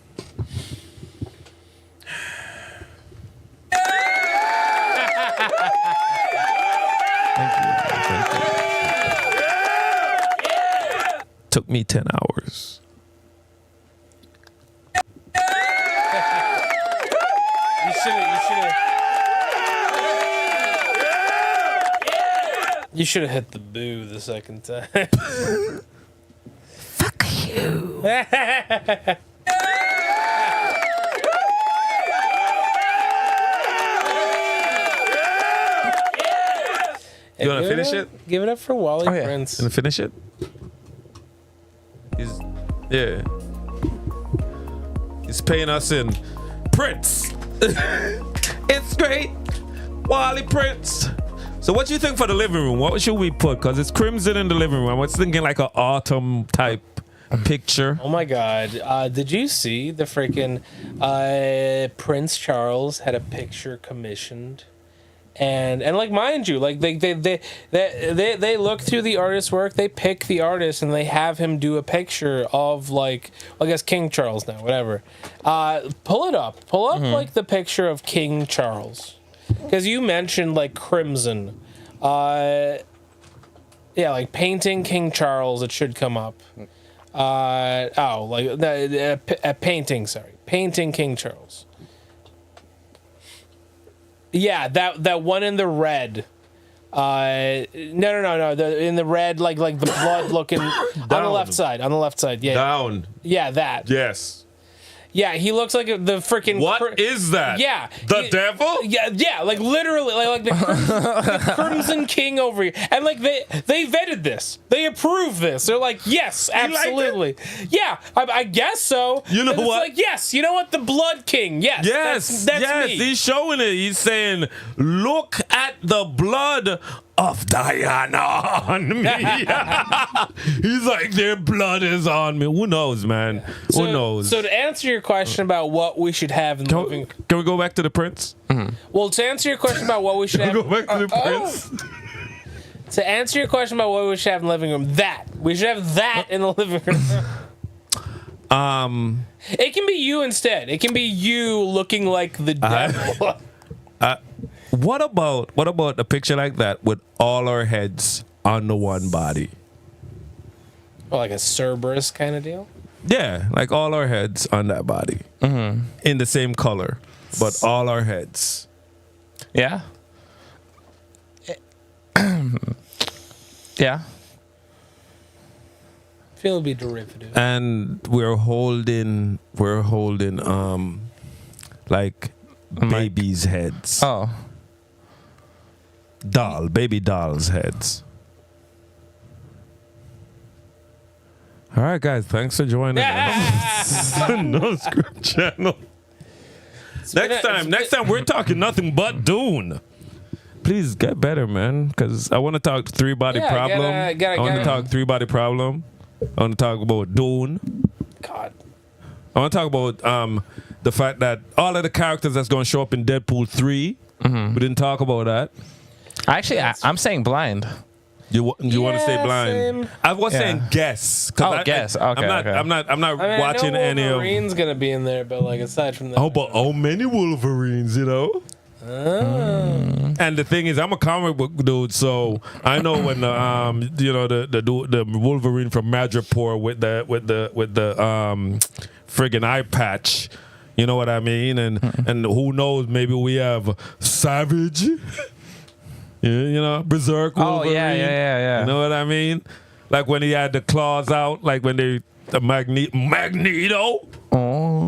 S1: Took me 10 hours.
S2: You should have hit the boo the second time.
S1: Fuck you. You want to finish it?
S2: Give it up for Wally Prince.
S1: Gonna finish it? Yeah. He's paying us in Prince. It's great. Wally Prince. So what do you think for the living room? What should we put? Because it's crimson in the living room. I was thinking like an autumn type picture.
S2: Oh my God. Did you see the freaking Prince Charles had a picture commissioned? And like, mind you, like they look through the artist's work, they pick the artist and they have him do a picture of, like, I guess King Charles now, whatever. Pull up like the picture of King Charles, because you mentioned like crimson. Yeah, like painting King Charles, it should come up. Painting King Charles. Yeah, that one in the red. No. In the red, like the blood looking on the left side. Yeah.
S1: Down.
S2: Yeah, that.
S1: Yes.
S2: Yeah, he looks like the freaking.
S1: What is that?
S2: Yeah.
S1: The devil?
S2: Yeah, like literally, like the Crimson King over here, and like they vetted this, they approved this. They're like, yes, absolutely. Yeah, I guess so.
S1: You know
S2: and it's
S1: what?
S2: like, yes, you know what? The Blood King. Yes. That's me.
S1: He's showing it. He's saying, look at the blood of Diana on me. He's like, their blood is on me. Who knows, man? Who knows?
S2: So to answer your question about what we should have in the living room.
S1: Can we go back to the Prince?
S2: Mm-hmm. Well, to answer your question about what we should have.
S1: Go back to the Prince.
S2: To answer your question about what we should have in the living room, we should have that in the living room. It can be you instead. It can be you looking like the devil.
S1: What about a picture like that with all our heads on the one body?
S2: Well, like a Cerberus kind of deal?
S1: Yeah, like all our heads on that body.
S3: Mm-hmm.
S1: In the same color, but all our heads.
S3: Yeah. Yeah.
S2: I feel it'd be derivative.
S1: And we're holding like babies' heads.
S3: Oh.
S1: Baby dolls' heads. All right, guys, thanks for joining us. Noscript channel. Next time we're talking nothing but Dune. Please get better, man, because I want to talk three-body problem. I want to talk three-body problem. I want to talk about Dune.
S2: God.
S1: I want to talk about the fact that all of the characters that's going to show up in Deadpool 3, we didn't talk about that.
S3: Actually, I'm saying blind.
S1: You want to say blind?
S2: Same.
S1: I was saying guess.
S3: Guess. Okay.
S1: I'm not watching
S2: I know
S1: any of.
S2: Wolverine's gonna be in there, but like aside from that,
S1: But how many Wolverines? You know. And the thing is, I'm a comic book dude, so I know when the the Wolverine from Madripoor with the friggin' eye patch, you know what I mean? And who knows? Maybe we have Savage, Berserk Wolverine.
S3: Oh yeah.
S1: You know what I mean? Like when he had the claws out, like when the Magneto.
S3: Oh,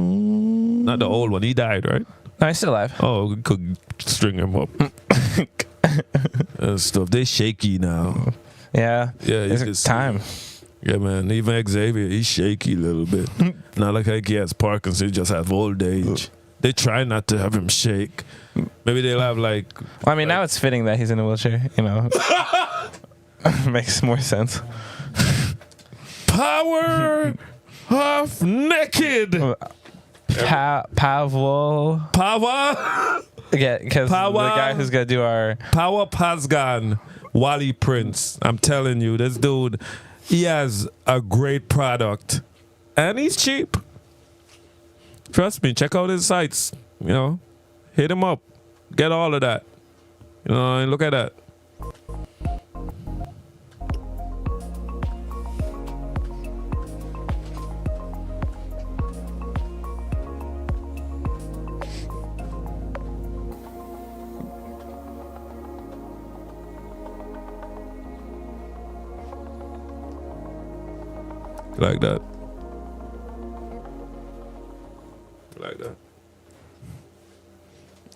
S1: Not the old one. He died, right?
S3: no, he's still alive.
S1: Oh, we could string him up. Stuff. They shaky now.
S3: Yeah,
S1: Yeah, you can
S3: it's
S1: see
S3: time.
S1: it. Yeah, man. Even Xavier, he's shaky a little bit. Not like he has Parkinson's. He just has old age. They try not to have him shake. Maybe they'll have like.
S3: Well, I mean, now it's fitting that he's in a wheelchair. Makes more sense.
S1: Power half naked.
S3: Pavel.
S1: Power.
S3: Yeah, because the guy who's gonna do our
S1: Power Pasgan, Wally Prince. I'm telling you, this dude, he has a great product, and he's cheap. Trust me. Check out his sites. Hit him up. Get all of that. And look at that. Like that. Like that.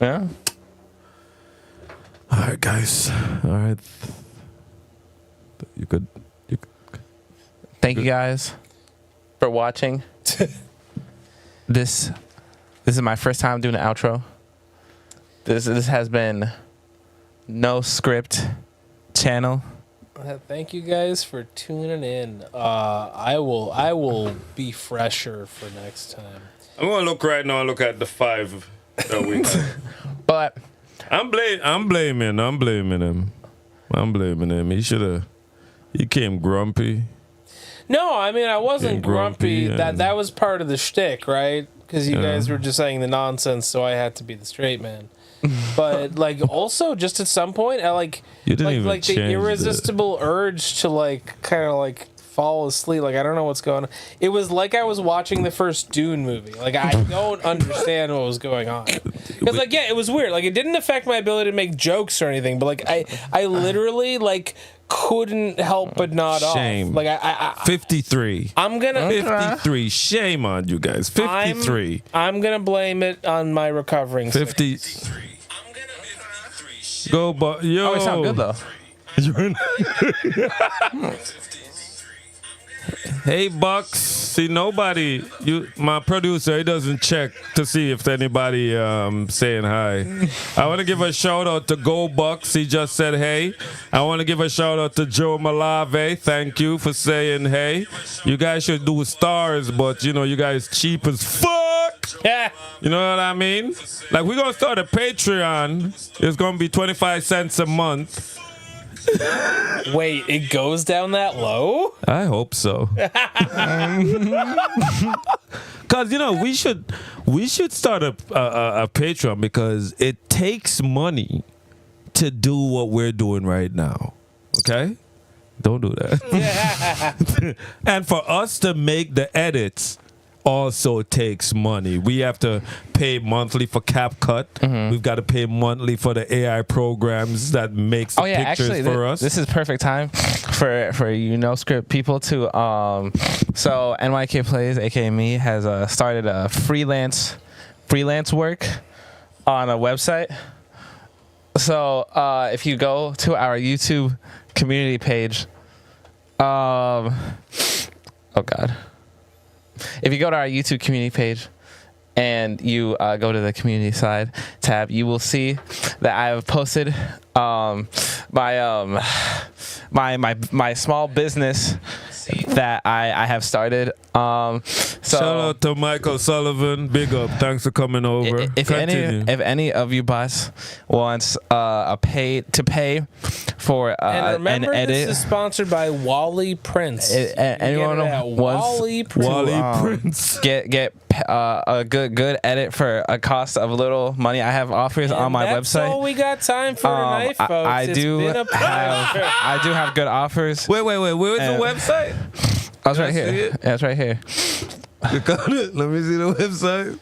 S3: yeah.
S1: All right, guys. All right. You could.
S3: Thank you guys for watching. This is my first time doing an outro. This has been Noscript channel.
S2: Thank you guys for tuning in. I will be fresher for next time.
S1: I'm gonna look right now and look at the 5 that we got.
S3: But
S1: I'm blaming him. He came grumpy.
S2: No, I mean I wasn't grumpy.
S1: and-
S2: That was part of the shtick, right? Because you guys were just saying the nonsense, so I had to be the straight man. But like, also, just at some point, I
S1: You didn't even
S2: the
S1: change
S2: irresistible urge to kind of fall asleep. Like I don't know what's going on. It was like I was watching the first Dune movie. Like I don't understand what was going on. Because it was weird. Like it didn't affect my ability to make jokes or anything. But I literally couldn't help but nod
S1: Shame.
S2: off. I
S1: 53.
S2: I'm gonna
S1: 53. Shame on you guys. 53.
S2: I'm gonna blame it on my recovering.
S1: 50. Go, but yo.
S3: oh, it sound good though.
S1: Hey, Bucks. See, nobody. My producer, he doesn't check to see if anybody saying hi. I want to give a shout out to Go Bucks. He just said hey. I want to give a shout out to Joe Malave. Thank you for saying hey. You guys should do stars, but you guys cheap as fuck.
S2: Yeah.
S1: You know what I mean? Like we're gonna start a Patreon. It's gonna be 25 cents a month.
S2: Wait, it goes down that low?
S1: I hope so. Cause we should start a Patreon because it takes money to do what we're doing right now. Okay? Don't do that. And for us to make the edits also takes money. We have to pay monthly for CapCut. Mm-hmm. We've got to pay monthly for the AI programs that makes the pictures
S3: actually,
S1: for us.
S3: This is perfect time for Noscript people to so NYK Plays, aka me, has started a freelance work on a website. So if you go to our YouTube community page, oh god. If you go to our YouTube community page and you go to the community side tab, you will see that I have posted my small business. that I have started. So
S1: Shout out to Michael Sullivan. Big up. Thanks for coming over.
S3: If any of you bots wants to pay for
S2: And remember,
S3: an edit,
S2: this is sponsored by Wally Prince.
S3: anyone wants
S2: Wally Prince.
S1: Wally Prince.
S3: get a good edit for a cost of little money. I have offers on my
S2: That's
S3: website.
S2: all we got time for tonight, folks.
S3: I do have good offers.
S1: Wait. Where's the website?
S3: I was right here. Yeah, it's right here.
S1: You got it? Let me see the website.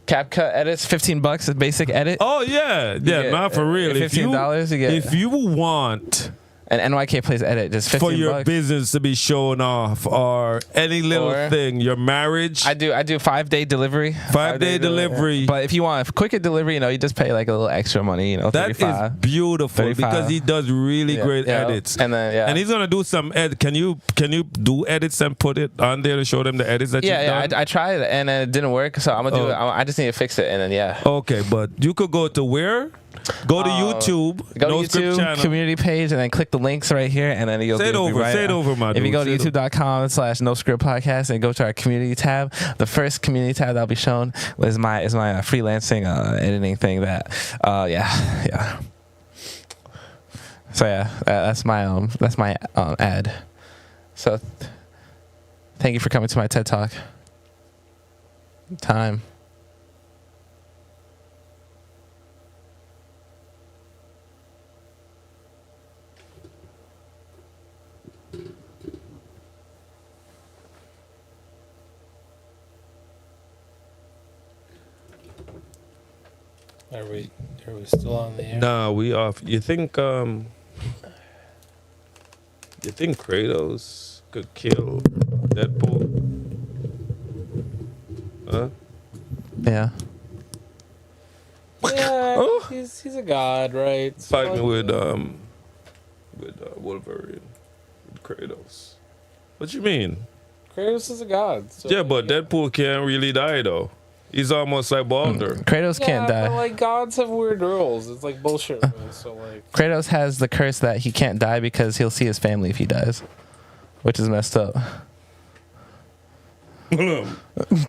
S3: CapCut edits, $15 a basic edit.
S1: Oh yeah, not for real.
S3: $15 you get.
S1: If you want
S3: And NYK Plays edit, just $15
S1: for your business to be shown off or any little thing, your marriage.
S3: I do 5-day delivery.
S1: 5-day delivery.
S3: But if you want a quicker delivery, you just pay like a little extra money.
S1: That
S3: 35,
S1: is beautiful
S3: 35.
S1: because he does really great edits.
S3: And then
S1: and he's gonna do some Can you do edits and put it on there to show them the edits that you've done?
S3: I tried it and it didn't work, so I'm gonna do it. I just need to fix it, and then
S1: Okay, but you could go to where? Go to YouTube.
S3: Go to
S1: Noscript
S3: YouTube
S1: channel.
S3: community page, and then click the links right here, and then you'll
S1: Say it over, my dude.
S3: If you go to
S1: Say it
S3: youtube.com/Noscript podcast and go to our community tab, the first community tab that'll be shown is my freelancing editing thing. That yeah. So that's my ad. So thank you for coming to my TED Talk. Time.
S2: Are we still on the air?
S1: Nah, we off. You think Kratos could kill Deadpool? Huh?
S3: Yeah.
S2: Yeah, he's a god, right?
S1: Fighting with Wolverine, with Kratos. What you mean?
S2: Kratos is a god. So
S1: Yeah, but Deadpool can't really die though. He's almost like Baldur.
S3: Kratos can't die.
S2: But like gods have weird rules. It's like bullshit rules. So like
S3: Kratos has the curse that he can't die because he'll see his family if he dies, which is messed up.
S1: Hold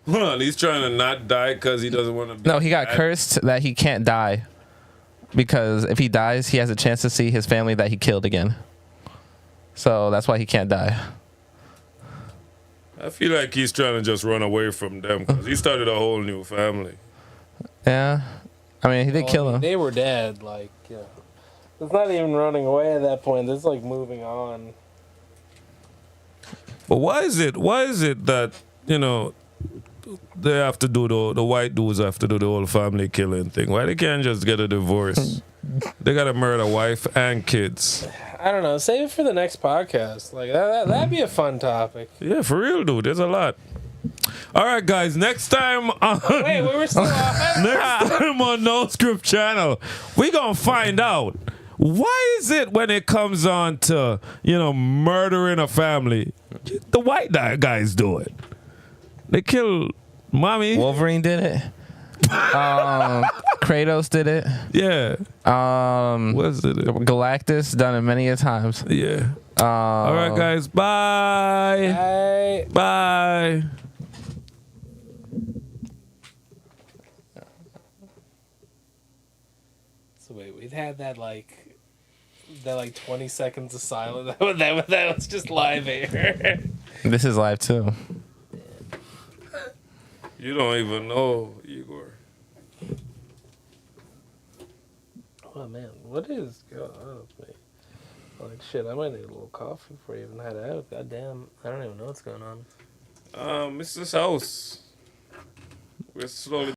S1: on. He's trying to not die because he doesn't want to.
S3: No, he got cursed that he can't die because if he dies, he has a chance to see his family that he killed again. So that's why he can't die.
S1: I feel like he's trying to just run away from them because he started a whole new family.
S3: Yeah, I mean he did kill him.
S2: They were dead. Like it's not even running away at that point. It's like moving on.
S1: But why is it that they have to do the white dudes have to do the whole family killing thing? Why they can't just get a divorce? They gotta murder wife and kids.
S2: I don't know. Save it for the next podcast. Like that'd be a fun topic.
S1: Yeah, for real, dude. There's a lot. All right, guys. Next time on
S2: Wait, we were still on.
S1: next time on Noscript channel, we gonna find out why is it when it comes on to murdering a family, the white guys do it. They kill mommy.
S3: Wolverine did it. Kratos did it.
S1: Yeah. What's it?
S3: Galactus done it many a times.
S1: Yeah. All right, guys. Bye.
S2: Bye.
S1: Bye.
S2: So wait, we've had that 20 seconds of silence. that was just live here.
S3: This is live too.
S1: You don't even know, Igor.
S2: Oh man, what is going on with me? Like shit, I might need a little coffee before I even head out. God damn, I don't even know what's going on.
S1: It's this house. We're slowly